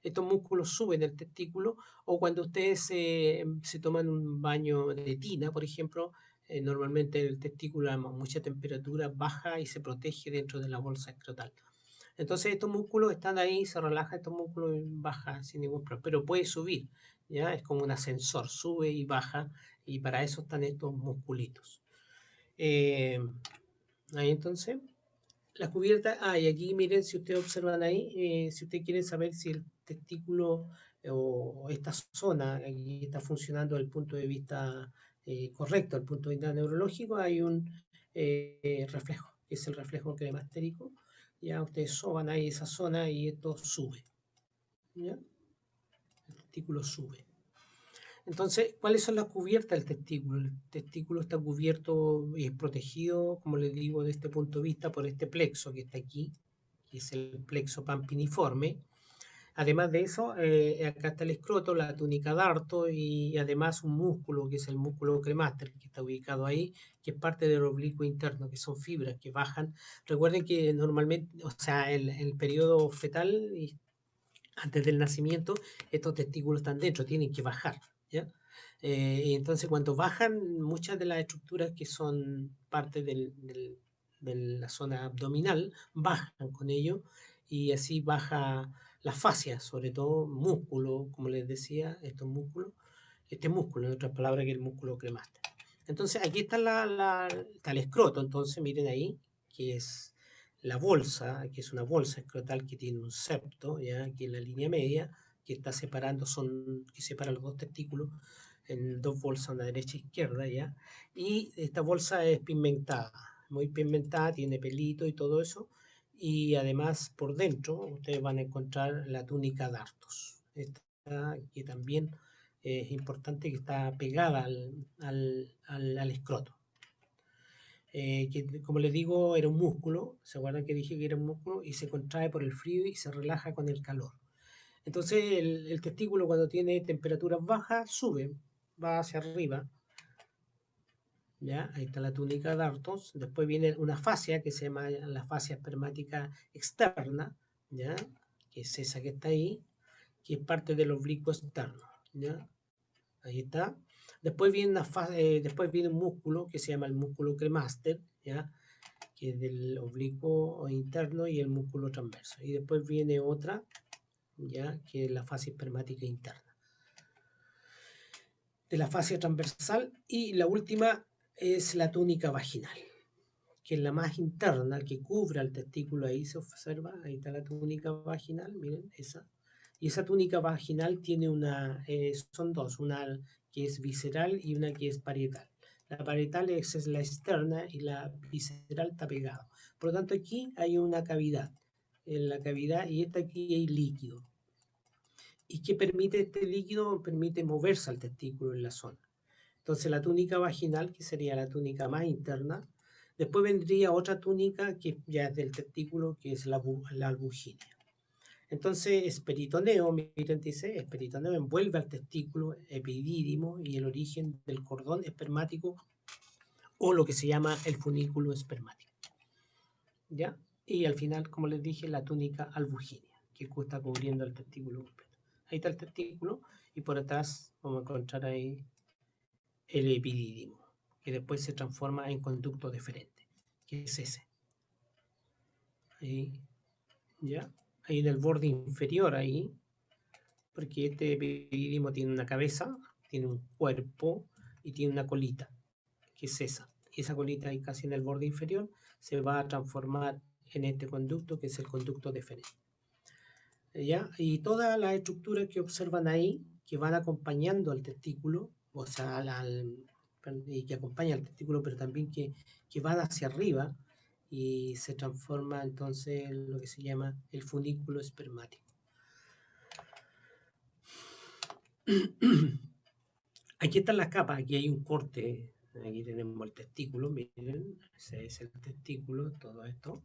estos músculos suben el testículo, o cuando ustedes se toman un baño de tina, por ejemplo, normalmente el testículo a mucha temperatura baja y se protege dentro de la bolsa escrotal. Entonces estos músculos están ahí, se relaja estos músculos y baja sin ningún problema, pero puede subir, ¿ya? Es como un ascensor, sube y baja, y para eso están estos musculitos. Eh, Ahí entonces, la cubierta, y aquí miren, si ustedes observan ahí, si ustedes quieren saber si el testículo o esta zona aquí está funcionando desde el punto de vista correcto, desde el punto de vista neurológico, hay un reflejo, que es el reflejo crematérico. Ya ustedes soban ahí esa zona y esto sube, ¿ya? El testículo sube. Entonces, ¿cuáles son las cubiertas del testículo? El testículo está cubierto y es protegido, como les digo, de este punto de vista, por este plexo que está aquí, que es el plexo pampiniforme. Además de eso, acá está el escroto, la túnica darto y además un músculo, que es el músculo cremaster, que está ubicado ahí, que es parte del oblicuo interno, que son fibras que bajan. Recuerden que normalmente, o sea, el periodo fetal, antes del nacimiento, estos testículos están dentro, tienen que bajar, ¿ya? Y entonces cuando bajan muchas de las estructuras que son parte de la zona abdominal, bajan con ello y así baja la fascia, sobre todo músculo, como les decía, estos músculos, este músculo, en otras palabras, que el músculo cremaster. Entonces aquí está, está el escroto, entonces miren ahí, que es la bolsa, que es una bolsa escrotal que tiene un septo, ya aquí en la línea media, que está separando, que separa los dos testículos en dos bolsas, una derecha e izquierda, ¿ya? Y esta bolsa es pigmentada, muy pigmentada, tiene pelito y todo eso, y además por dentro ustedes van a encontrar la túnica dartos, esta que también es importante, que está pegada al escroto. Que como les digo, era un músculo, ¿se acuerdan que dije que era un músculo? Y se contrae por el frío y se relaja con el calor. Entonces el testículo, cuando tiene temperaturas bajas, sube, va hacia arriba, ¿ya? Ahí está la túnica dartos. Después viene una fascia que se llama la fascia espermática externa, ¿ya? Que es esa que está ahí, que es parte del oblicuo externo, ¿ya? Ahí está. Después viene, después viene un músculo que se llama el músculo cremaster, ¿ya? Que es del oblicuo interno y el músculo transverso. Y después viene otra, ¿ya? Que es la fascia espermática interna de la fascia transversal. Y la última es la túnica vaginal, que es la más interna, que cubre al testículo. Ahí se observa, ahí está la túnica vaginal, miren, esa. Y esa túnica vaginal tiene son dos, una que es visceral y una que es parietal. La parietal es la externa y la visceral está pegada. Por lo tanto, aquí hay una cavidad. En la cavidad, y esta aquí hay líquido. ¿Y qué permite este líquido? Permite moverse al testículo en la zona. Entonces la túnica vaginal, que sería la túnica más interna. Después vendría otra túnica que ya es del testículo, que es la albuginia. Entonces, esperitoneo, miren, dice, esperitoneo envuelve al testículo, epidídimo y el origen del cordón espermático, o lo que se llama el funículo espermático. ¿Ya? Y al final, como les dije, la túnica albuginia, que está cubriendo el testículo completo. Ahí está el testículo y por atrás vamos a encontrar ahí el epidídimo, que después se transforma en conducto deferente, que es ese. Ahí, ¿ya? Ahí en el borde inferior, ahí, porque este epidídimo tiene una cabeza, tiene un cuerpo y tiene una colita, que es esa. Y esa colita ahí casi en el borde inferior se va a transformar en este conducto, que es el conducto deferente. ¿Ya? Y todas las estructuras que observan ahí, que van acompañando al testículo, o sea, y que acompañan al testículo, pero también que van hacia arriba y se transforma entonces en lo que se llama el funículo espermático. Aquí están las capas, aquí hay un corte, aquí tenemos el testículo, miren, ese es el testículo, todo esto,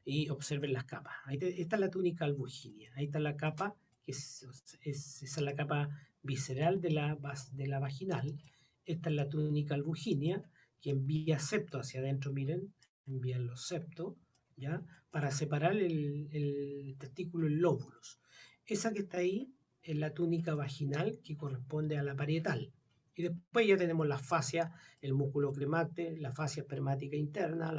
y observen las capas. Esta es la túnica albuginia, ahí está la capa, que esa es la capa visceral de la vaginal. Esta es la túnica albuginia, que envía septo hacia adentro, miren, envían los septos, ¿ya? Para separar el testículo en lóbulos. Esa que está ahí es la túnica vaginal, que corresponde a la parietal. Y después ya tenemos la fascia, el músculo cremaster, la fascia espermática interna,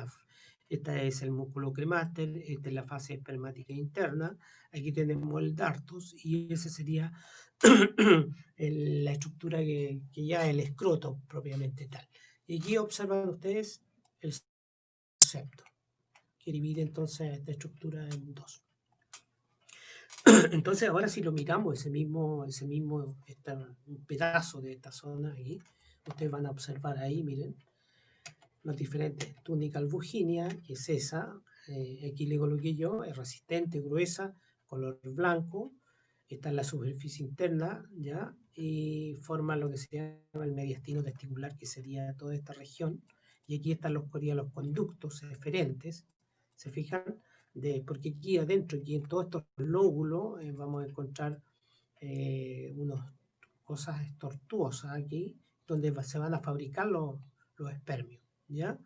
esta es el músculo cremaster, esta es la fascia espermática interna, aquí tenemos el dartos y ese sería la estructura que ya es el escroto propiamente tal. Y aquí observan ustedes el septo, que divide entonces esta estructura en dos. Entonces ahora si lo miramos, un pedazo de esta zona ahí, ustedes van a observar ahí, miren, las diferentes túnica albuginia, que es esa, aquí le coloqué yo, es resistente, gruesa, color blanco, está en la superficie interna, ¿ya? Y forma lo que se llama el mediastino testicular, que sería toda esta región, y aquí están los conductos eferentes, ¿se fijan? Porque aquí adentro, aquí en todos estos lóbulos, vamos a encontrar unas cosas tortuosas aquí, donde se van a fabricar los espermios, ¿ya?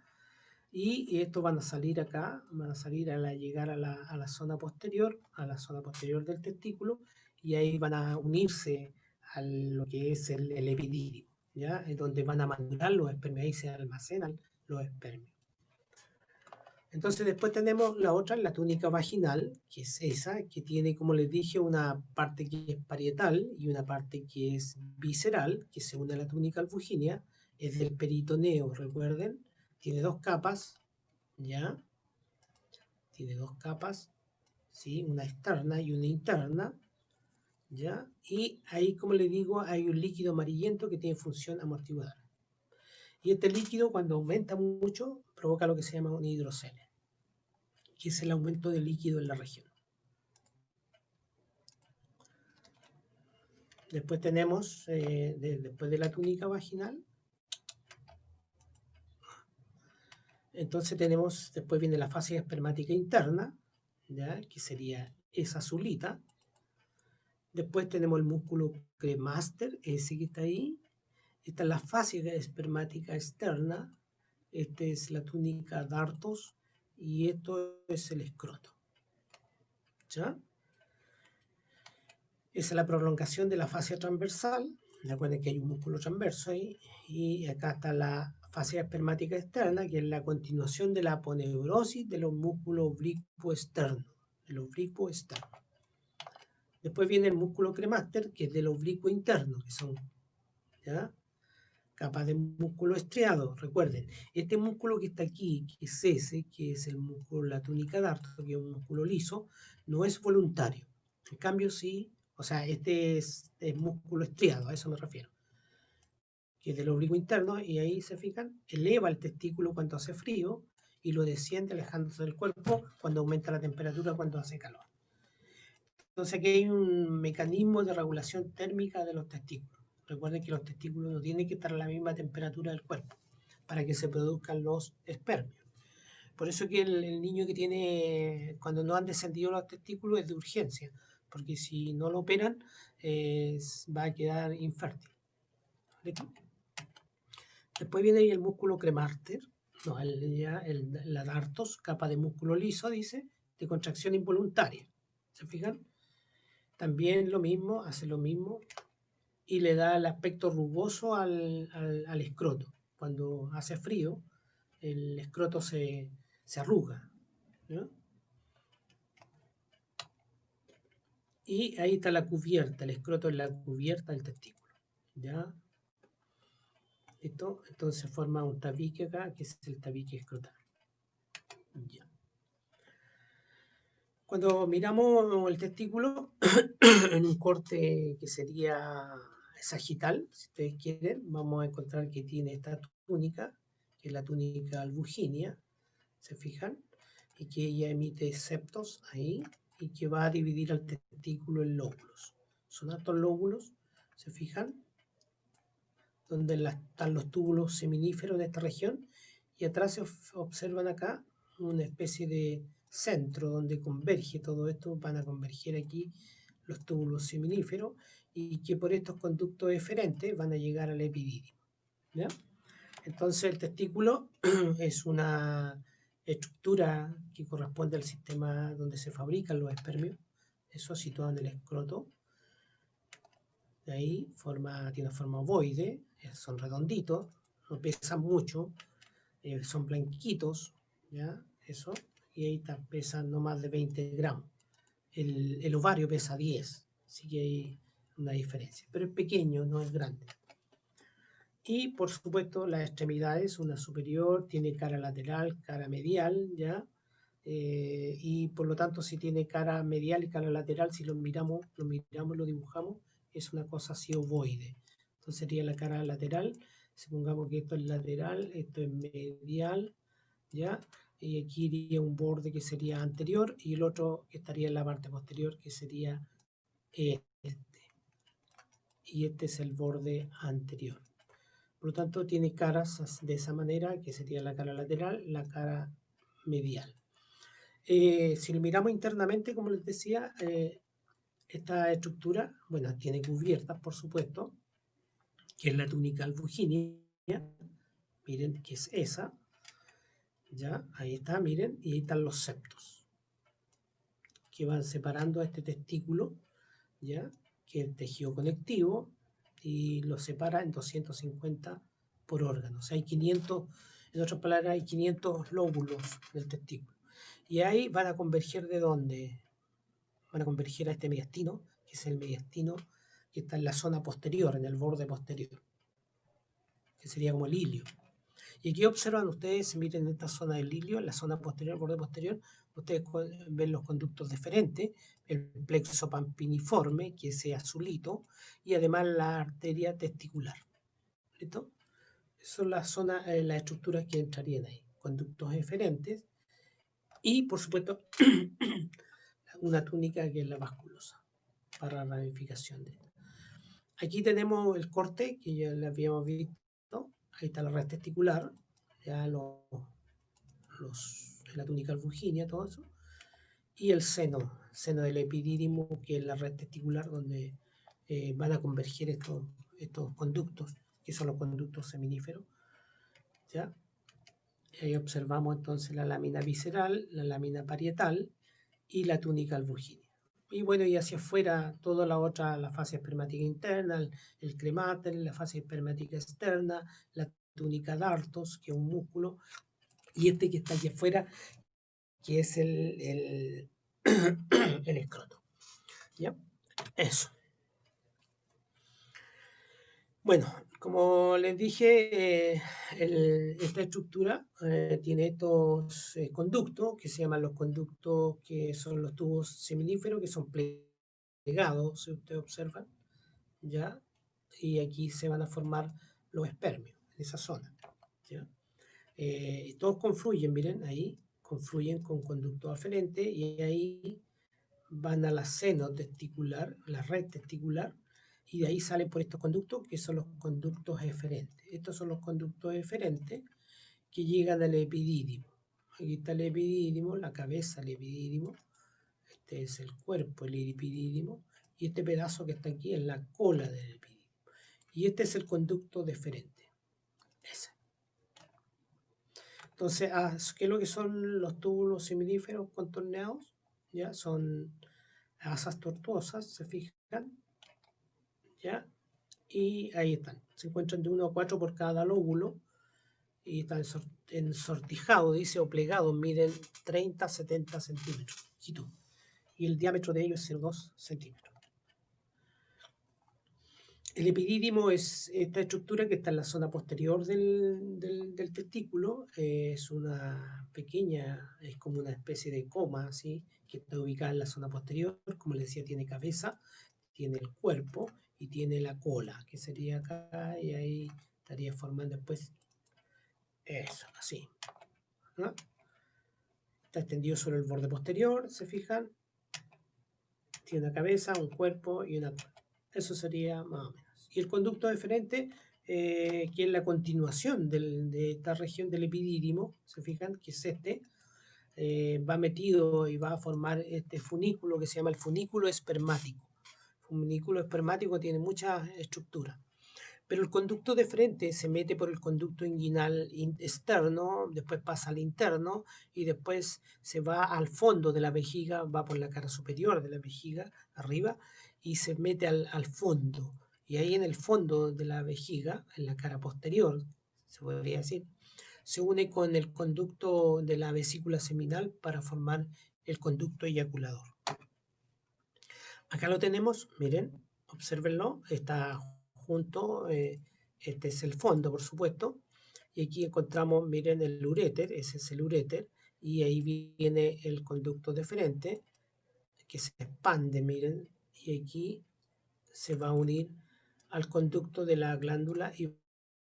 Y estos van a salir acá, van a salir llegar a la zona posterior, del testículo, y ahí van a unirse a lo que es el epidídimo. ¿ya? Es donde van a madurar los espermios, ahí se almacenan los espermios. Entonces después tenemos la otra, la túnica vaginal, que es esa, que tiene, como les dije, una parte que es parietal y una parte que es visceral, que se une a la túnica albuginea, es del peritoneo, recuerden, tiene dos capas, ¿ya? Tiene dos capas, ¿sí? Una externa y una interna, ¿ya? Y ahí, como les digo, hay un líquido amarillento que tiene función amortiguadora. Y este líquido, cuando aumenta mucho, provoca lo que se llama un hidrocele, que es el aumento de líquido en la región. Después tenemos, después de la túnica vaginal, entonces tenemos, después viene la fase espermática interna, ¿ya? Que sería esa azulita. Después tenemos el músculo cremaster, ese que está ahí. Esta es la fase espermática externa. Esta es la túnica dartos y esto es el escroto. ¿Ya? Esa es la prolongación de la fascia transversal. Recuerden que hay un músculo transverso ahí. Y acá está la fascia espermática externa, que es la continuación de la aponeurosis de los músculos oblicuo externo. El oblicuo externo. Después viene el músculo cremaster, que es del oblicuo interno, que son, ¿ya? Capas de músculo estriado. Recuerden, este músculo que está aquí, que es ese, que es el músculo, la túnica darto, que es un músculo liso, no es voluntario. En cambio, sí, o sea, este es músculo estriado, a eso me refiero, que es del oblicuo interno, y ahí se fijan, eleva el testículo cuando hace frío y lo desciende alejándose del cuerpo cuando aumenta la temperatura, cuando hace calor. Entonces aquí hay un mecanismo de regulación térmica de los testículos. Recuerden que los testículos no tienen que estar a la misma temperatura del cuerpo para que se produzcan los espermios. Por eso que el niño que tiene, cuando no han descendido los testículos, es de urgencia, porque si no lo operan, va a quedar infértil. Después viene ahí el músculo cremaster, no, la dartos, capa de músculo liso, dice, de contracción involuntaria. ¿Se fijan? También lo mismo, hace lo mismo y le da el aspecto rugoso al escroto. Cuando hace frío, el escroto se arruga, ¿no? Y ahí está la cubierta, el escroto es la cubierta del testículo, ¿ya? ¿Listo? Entonces forma un tabique acá, que es el tabique escrotal. Ya. Cuando miramos el testículo en un corte que sería sagital, si ustedes quieren, vamos a encontrar que tiene esta túnica, que es la túnica albuginea, ¿se fijan? Y que ella emite septos ahí y que va a dividir al testículo en lóbulos. Son estos lóbulos, ¿se fijan? Donde están los túbulos seminíferos de esta región y atrás se observan acá una especie de centro donde converge todo esto, van a converger aquí los túbulos seminíferos y que por estos conductos eferentes van a llegar al epididio. ¿Ya? Entonces el testículo es una estructura que corresponde al sistema donde se fabrican los espermios, eso situado en el escroto. De ahí tiene una forma ovoide, son redonditos, no pesan mucho, son blanquitos, ¿ya? Eso, y ahí pesan no más de 20 gramos. El ovario pesa 10, así que hay una diferencia, pero es pequeño, no es grande. Y por supuesto las extremidades, una superior, tiene cara lateral, cara medial, ¿ya? Y por lo tanto si tiene cara medial y cara lateral, si lo miramos, lo dibujamos, es una cosa así ovoide. Entonces sería la cara lateral, supongamos que esto es lateral, esto es medial, ¿ya? Y aquí iría un borde que sería anterior y el otro que estaría en la parte posterior que sería este. Y este es el borde anterior. Por lo tanto, tiene caras de esa manera, que sería la cara lateral, la cara medial. Si lo miramos internamente, como les decía, esta estructura, bueno, tiene cubiertas, por supuesto, que es la túnica albuginea, miren que es esa, ya, ahí está, miren, y ahí están los septos, que van separando a este testículo, ya, que es el tejido conectivo, y lo separa en 250 por órgano. O sea, hay 500, en otras palabras, hay 500 lóbulos del testículo. Y ahí van a converger ¿de dónde? Van a converger a este mediastino, que es el mediastino que está en la zona posterior, en el borde posterior, que sería como el ilio. Y aquí observan ustedes, miren esta zona del ilio, en la zona posterior, borde posterior, ustedes ven los conductos deferentes, el plexo pampiniforme, que es azulito, y además la arteria testicular. ¿Listo? Esas son las zonas, las estructuras que entrarían ahí. Conductos eferentes y, por supuesto, una túnica que es la vasculosa para ramificación de esto. Aquí tenemos el corte que ya lo habíamos visto. Ahí está la red testicular, ya la túnica albuginia, todo eso. Y el seno del epidídimo, que es la red testicular donde van a converger estos conductos, que son los conductos seminíferos. ¿Ya? Ahí observamos entonces la lámina visceral, la lámina parietal y la túnica albuginia. Y bueno, y hacia afuera toda la otra, la fase espermática interna, el cremater, la fase espermática externa, la túnica dartos, que es un músculo, y este que está aquí afuera, que es el escroto. ¿Ya? Eso. Bueno, como les dije, esta estructura tiene estos conductos que se llaman los conductos, que son los tubos seminíferos, que son plegados, si ustedes observan, ¿ya? Y aquí se van a formar los espermios, en esa zona, ¿ya? Todos confluyen, miren, ahí, confluyen con conductos aferentes y ahí van a la seno testicular, la red testicular, y de ahí salen por estos conductos que son los conductos eferentes. Estos son los conductos eferentes que llegan al epidídimo. Aquí está el epidídimo, la cabeza del epidídimo, este es el cuerpo, el epidídimo, y este pedazo que está aquí es la cola del epidídimo. Y este es el conducto deferente. Ese. Entonces, ¿qué es lo que son los túbulos seminíferos contorneados? ¿Ya? Son asas tortuosas, se fijan, ¿ya? Y ahí están, se encuentran de 1 a 4 por cada lóbulo y están ensortijados, dice, o plegados, miden 30 a 70 centímetros, y el diámetro de ellos es 2 centímetros. El epidídimo es esta estructura que está en la zona posterior del testículo, es una pequeña, es como una especie de coma, ¿sí? Que está ubicada en la zona posterior, como les decía, tiene cabeza, tiene el cuerpo y tiene la cola, que sería acá, y ahí estaría formando después eso, así, ¿no? Está extendido sobre el borde posterior, ¿se fijan? Tiene una cabeza, un cuerpo y una cola. Eso sería más o menos. Y el conducto deferente, que es la continuación de esta región del epidídimo, ¿se fijan? Que es este, va metido y va a formar este funículo que se llama el funículo espermático. El funículo espermático tiene muchas estructuras. Pero el conducto de frente se mete por el conducto inguinal externo, después pasa al interno y después se va al fondo de la vejiga, va por la cara superior de la vejiga, arriba, y se mete al fondo. Y ahí en el fondo de la vejiga, en la cara posterior, se podría decir, se une con el conducto de la vesícula seminal para formar el conducto eyaculador. Acá lo tenemos, miren, obsérvenlo, está junto, este es el fondo, por supuesto, y aquí encontramos, miren, el uréter, ese es el uréter, y ahí viene el conducto deferente, que se expande, miren, y aquí se va a unir al conducto de la glándula y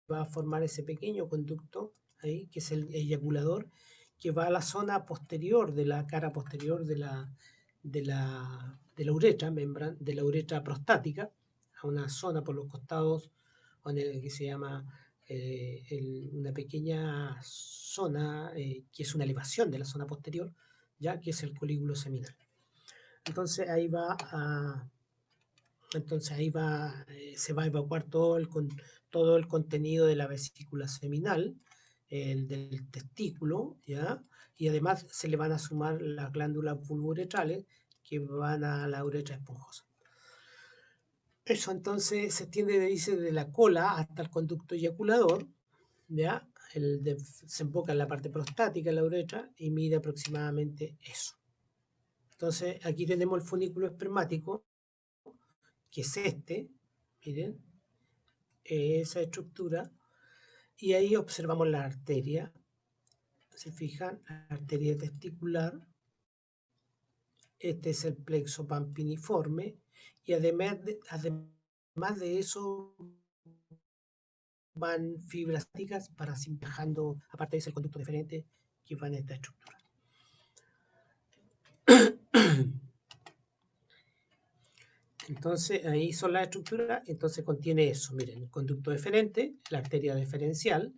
va a formar ese pequeño conducto ahí, que es el eyaculador, que va a la zona posterior de la cara posterior de la uretra, de la uretra prostática, a una zona por los costados que se llama una pequeña zona que es una elevación de la zona posterior, ya que es el colículo seminal. Entonces ahí se va a evacuar todo el contenido de la vesícula seminal, el del testículo, ¿ya? Y además se le van a sumar las glándulas vulvouretrales que van a la uretra esponjosa. Eso entonces se extiende, dice, de la cola hasta el conducto eyaculador, ¿ya? Desemboca en la parte prostática, la uretra, y mide aproximadamente eso. Entonces, aquí tenemos el funículo espermático, que es este, miren, esa estructura, y ahí observamos la arteria, se fijan, la arteria testicular, este es el plexo pampiniforme, y además de eso van fibras ópticas para viajando, aparte de ese conducto diferente que va en esta estructura. Entonces, ahí son las estructuras, entonces contiene eso, miren, el conducto deferente, la arteria deferencial,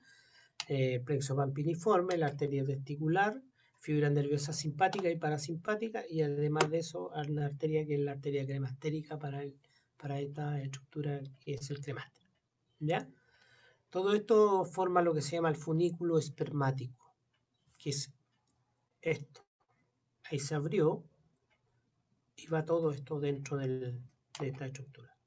plexo pampiniforme, la arteria testicular, fibra nerviosa simpática y parasimpática, y además de eso, una arteria que es la arteria cremastérica para esta estructura que es el cremaster. ¿Ya? Todo esto forma lo que se llama el funículo espermático, que es esto. Ahí se abrió y va todo esto dentro de esta estructura.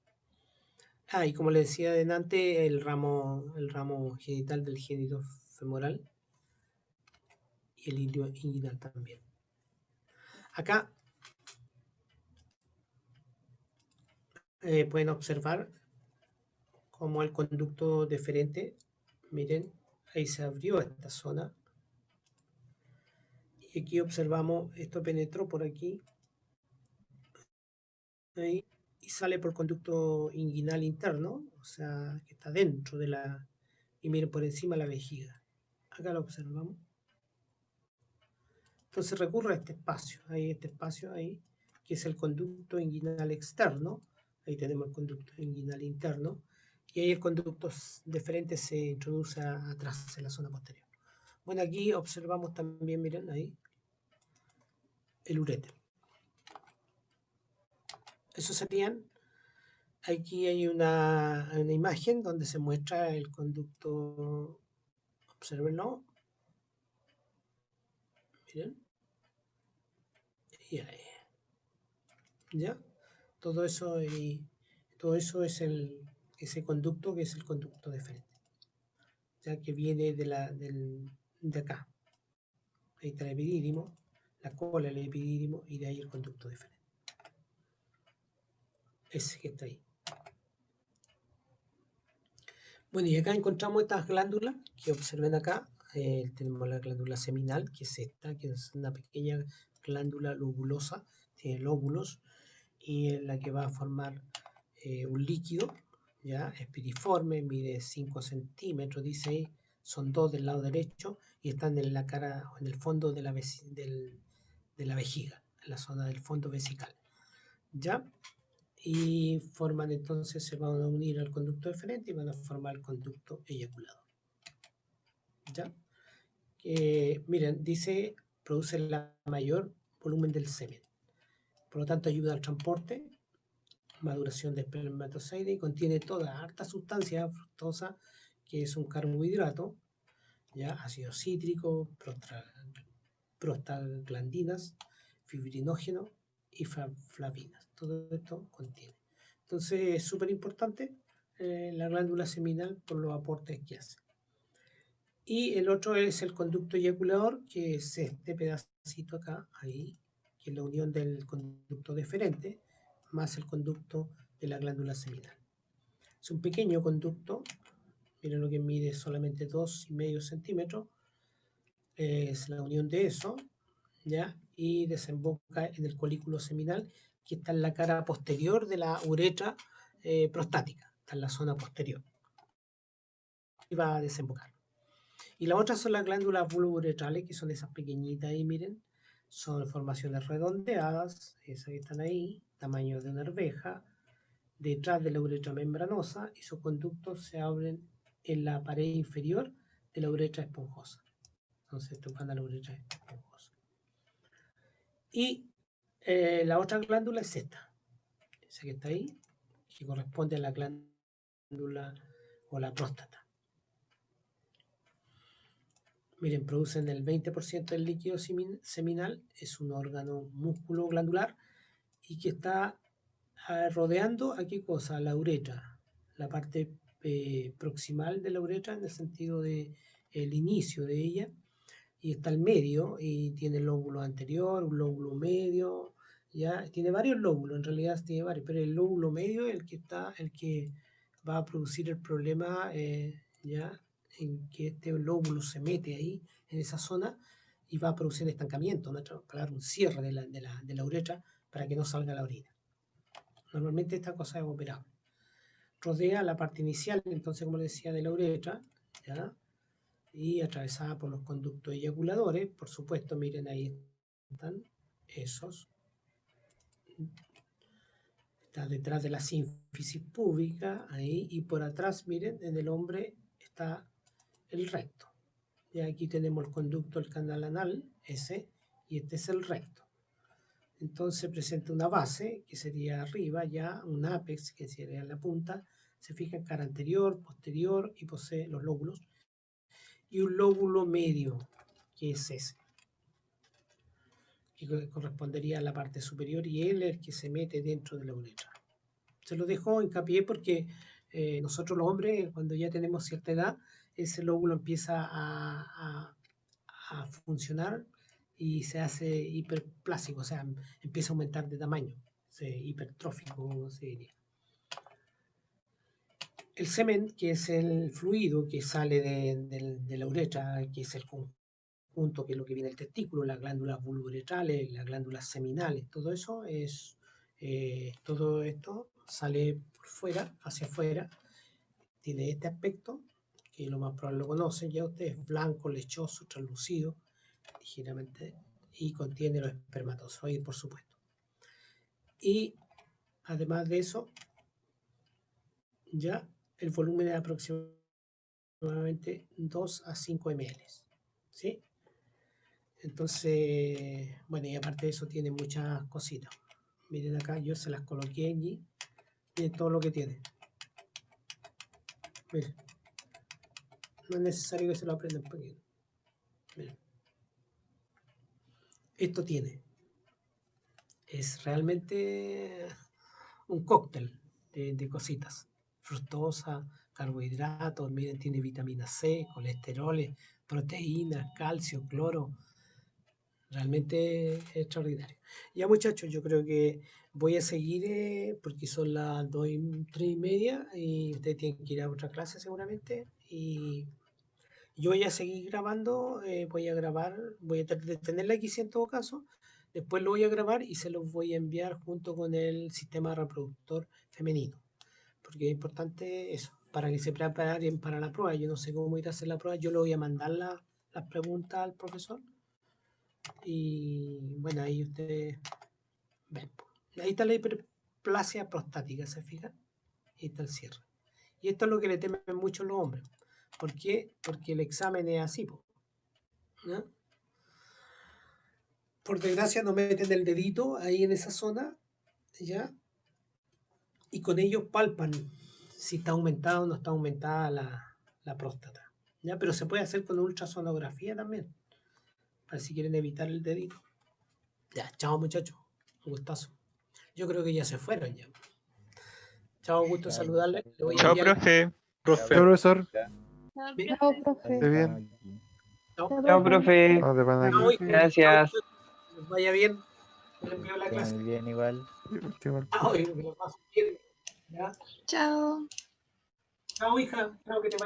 Y como le decía delante, el ramo genital del génito femoral y el ilio inguinal también. Acá pueden observar cómo el conducto deferente, miren, ahí se abrió esta zona. Y aquí observamos, esto penetró por aquí, ahí, y sale por conducto inguinal interno, o sea, que está dentro de la, y miren por encima la vejiga. Acá lo observamos. Entonces recurre a este espacio ahí, que es el conducto inguinal externo. Ahí tenemos el conducto inguinal interno. Y ahí el conducto deferente se introduce atrás, en la zona posterior. Bueno, aquí observamos también, miren ahí, el uréter. Eso serían, aquí hay una imagen donde se muestra el conducto, observenlo, miren, y ahí, ¿ya? Todo eso es ese conducto que es el conducto deferente, ya que viene de acá. Ahí está el epidídimo, la cola, el epidídimo, y de ahí el conducto deferente. Ese que está ahí. Bueno, y acá encontramos estas glándulas que observen acá. Tenemos la glándula seminal, que es esta, que es una pequeña glándula lobulosa, tiene lóbulos, y es la que va a formar un líquido, ya, espiriforme, mide 5 centímetros, dice ahí, son 2 del lado derecho y están en la cara, en el fondo de la vejiga, en la zona del fondo vesical, ¿ya? Y forman entonces, se van a unir al conducto deferente y van a formar el conducto eyaculador, ¿ya? Miren, dice, produce la mayor volumen del semen, por lo tanto ayuda al transporte, maduración de espermatozoide, y contiene toda harta sustancia fructosa, que es un carbohidrato, ya, ácido cítrico, prostaglandinas, fibrinógeno y flavinas. Todo esto contiene. Entonces es súper importante la glándula seminal por los aportes que hace. Y el otro es el conducto eyaculador, que es este pedacito acá, ahí, que es la unión del conducto deferente más el conducto de la glándula seminal. Es un pequeño conducto, miren lo que mide solamente 2,5 centímetros, es la unión de eso, ¿ya? Y desemboca en el colículo seminal, que está en la cara posterior de la uretra prostática, está en la zona posterior, y va a desembocar. Y las otras son las glándulas bulbouretrales, que son esas pequeñitas ahí, miren, son formaciones redondeadas, esas que están ahí, tamaño de una arveja, detrás de la uretra membranosa, y sus conductos se abren en la pared inferior de la uretra esponjosa. Entonces, esto van a la uretra esponjosa. Y la otra glándula es esa que está ahí, que corresponde a la glándula o la próstata. Miren, producen el 20% del líquido seminal, es un órgano músculo glandular y que está rodeando a qué cosa, la uretra, la parte proximal de la uretra en el sentido de el inicio de ella, y está el medio y tiene el lóbulo anterior, un lóbulo medio, ya tiene varios lóbulos, en realidad tiene varios, pero el lóbulo medio es el que va a producir el problema, ya en que este lóbulo se mete ahí en esa zona y va a producir estancamiento, para dar un cierre de la uretra para que no salga la orina. Normalmente esta cosa es operable. Rodea la parte inicial, entonces, como les decía, de la uretra, ¿ya? Y atravesada por los conductos eyaculadores, por supuesto, miren ahí están esos. Está detrás de la sínfisis púbica, ahí, y por atrás, miren, en el hombre está el recto. Y aquí tenemos el conducto del canal anal, ese, y este es el recto. Entonces presenta una base, que sería arriba ya, un ápex, que sería la punta, se fija en cara anterior, posterior, y posee los lóbulos, y un lóbulo medio, que es ese, que correspondería a la parte superior, y él es el que se mete dentro de la uretra. Se lo dejo hincapié porque nosotros los hombres, cuando ya tenemos cierta edad, ese lóbulo empieza a funcionar y se hace hiperplásico, o sea, empieza a aumentar de tamaño, hipertrófico, se diría. El semen, que es el fluido que sale de la uretra, que es el conjunto, que es lo que viene del testículo, las glándulas vulvouretrales, las glándulas seminales, todo eso es, todo esto sale por fuera, hacia afuera, tiene este aspecto, que lo más probable lo conocen ya ustedes, blanco, lechoso, translúcido, ligeramente, y contiene los espermatozoides, por supuesto. Y además de eso, ya el volumen es aproximadamente 2 a 5 ml, ¿sí? Entonces, bueno, y aparte de eso tiene muchas cositas. Miren acá, yo se las coloqué allí, miren todo lo que tiene. Miren, no es necesario que se lo aprendan porque, miren, esto tiene. Es realmente un cóctel de cositas. Fructosa, carbohidratos, miren, tiene vitamina C, colesteroles, proteínas, calcio, cloro. Realmente extraordinario. Ya muchachos, yo creo que voy a seguir porque son las 3:30 y ustedes tienen que ir a otra clase seguramente. Y yo voy a seguir grabando, voy a grabar, voy a tratar de tenerla aquí si en todo caso. Después lo voy a grabar y se los voy a enviar junto con el sistema reproductor femenino. Porque es importante eso, para que se preparen para la prueba. Yo no sé cómo ir a hacer la prueba, yo le voy a mandar las preguntas al profesor. Y bueno, ahí ustedes ven. Ahí está la hiperplasia prostática, ¿se fijan? Ahí está el cierre. Y esto es lo que le temen mucho los hombres. ¿Por qué? Porque el examen es así, ¿no? Por desgracia no meten el dedito ahí en esa zona, ¿ya? Y con ello palpan si está aumentada o no está aumentada la próstata, ¿ya? Pero se puede hacer con ultrasonografía también, para si quieren evitar el dedito. Ya, chao muchachos, un gustazo. Yo creo que ya se fueron ya. Chao, gusto en saludarle. Le voy a Chao, enviar. profe. Chao, profesor. Bien. Chao, profe. Esté bien. Chao. Chao, profe. Vamos de pana Chao, aquí. hijo. Gracias. Chao, que les vaya bien. Les envío la clase. Muy bien, igual. Igual. Chao, hijo, que lo pasen bien. ¿Ya? Chao. Chao, hija. Chao, que te vaya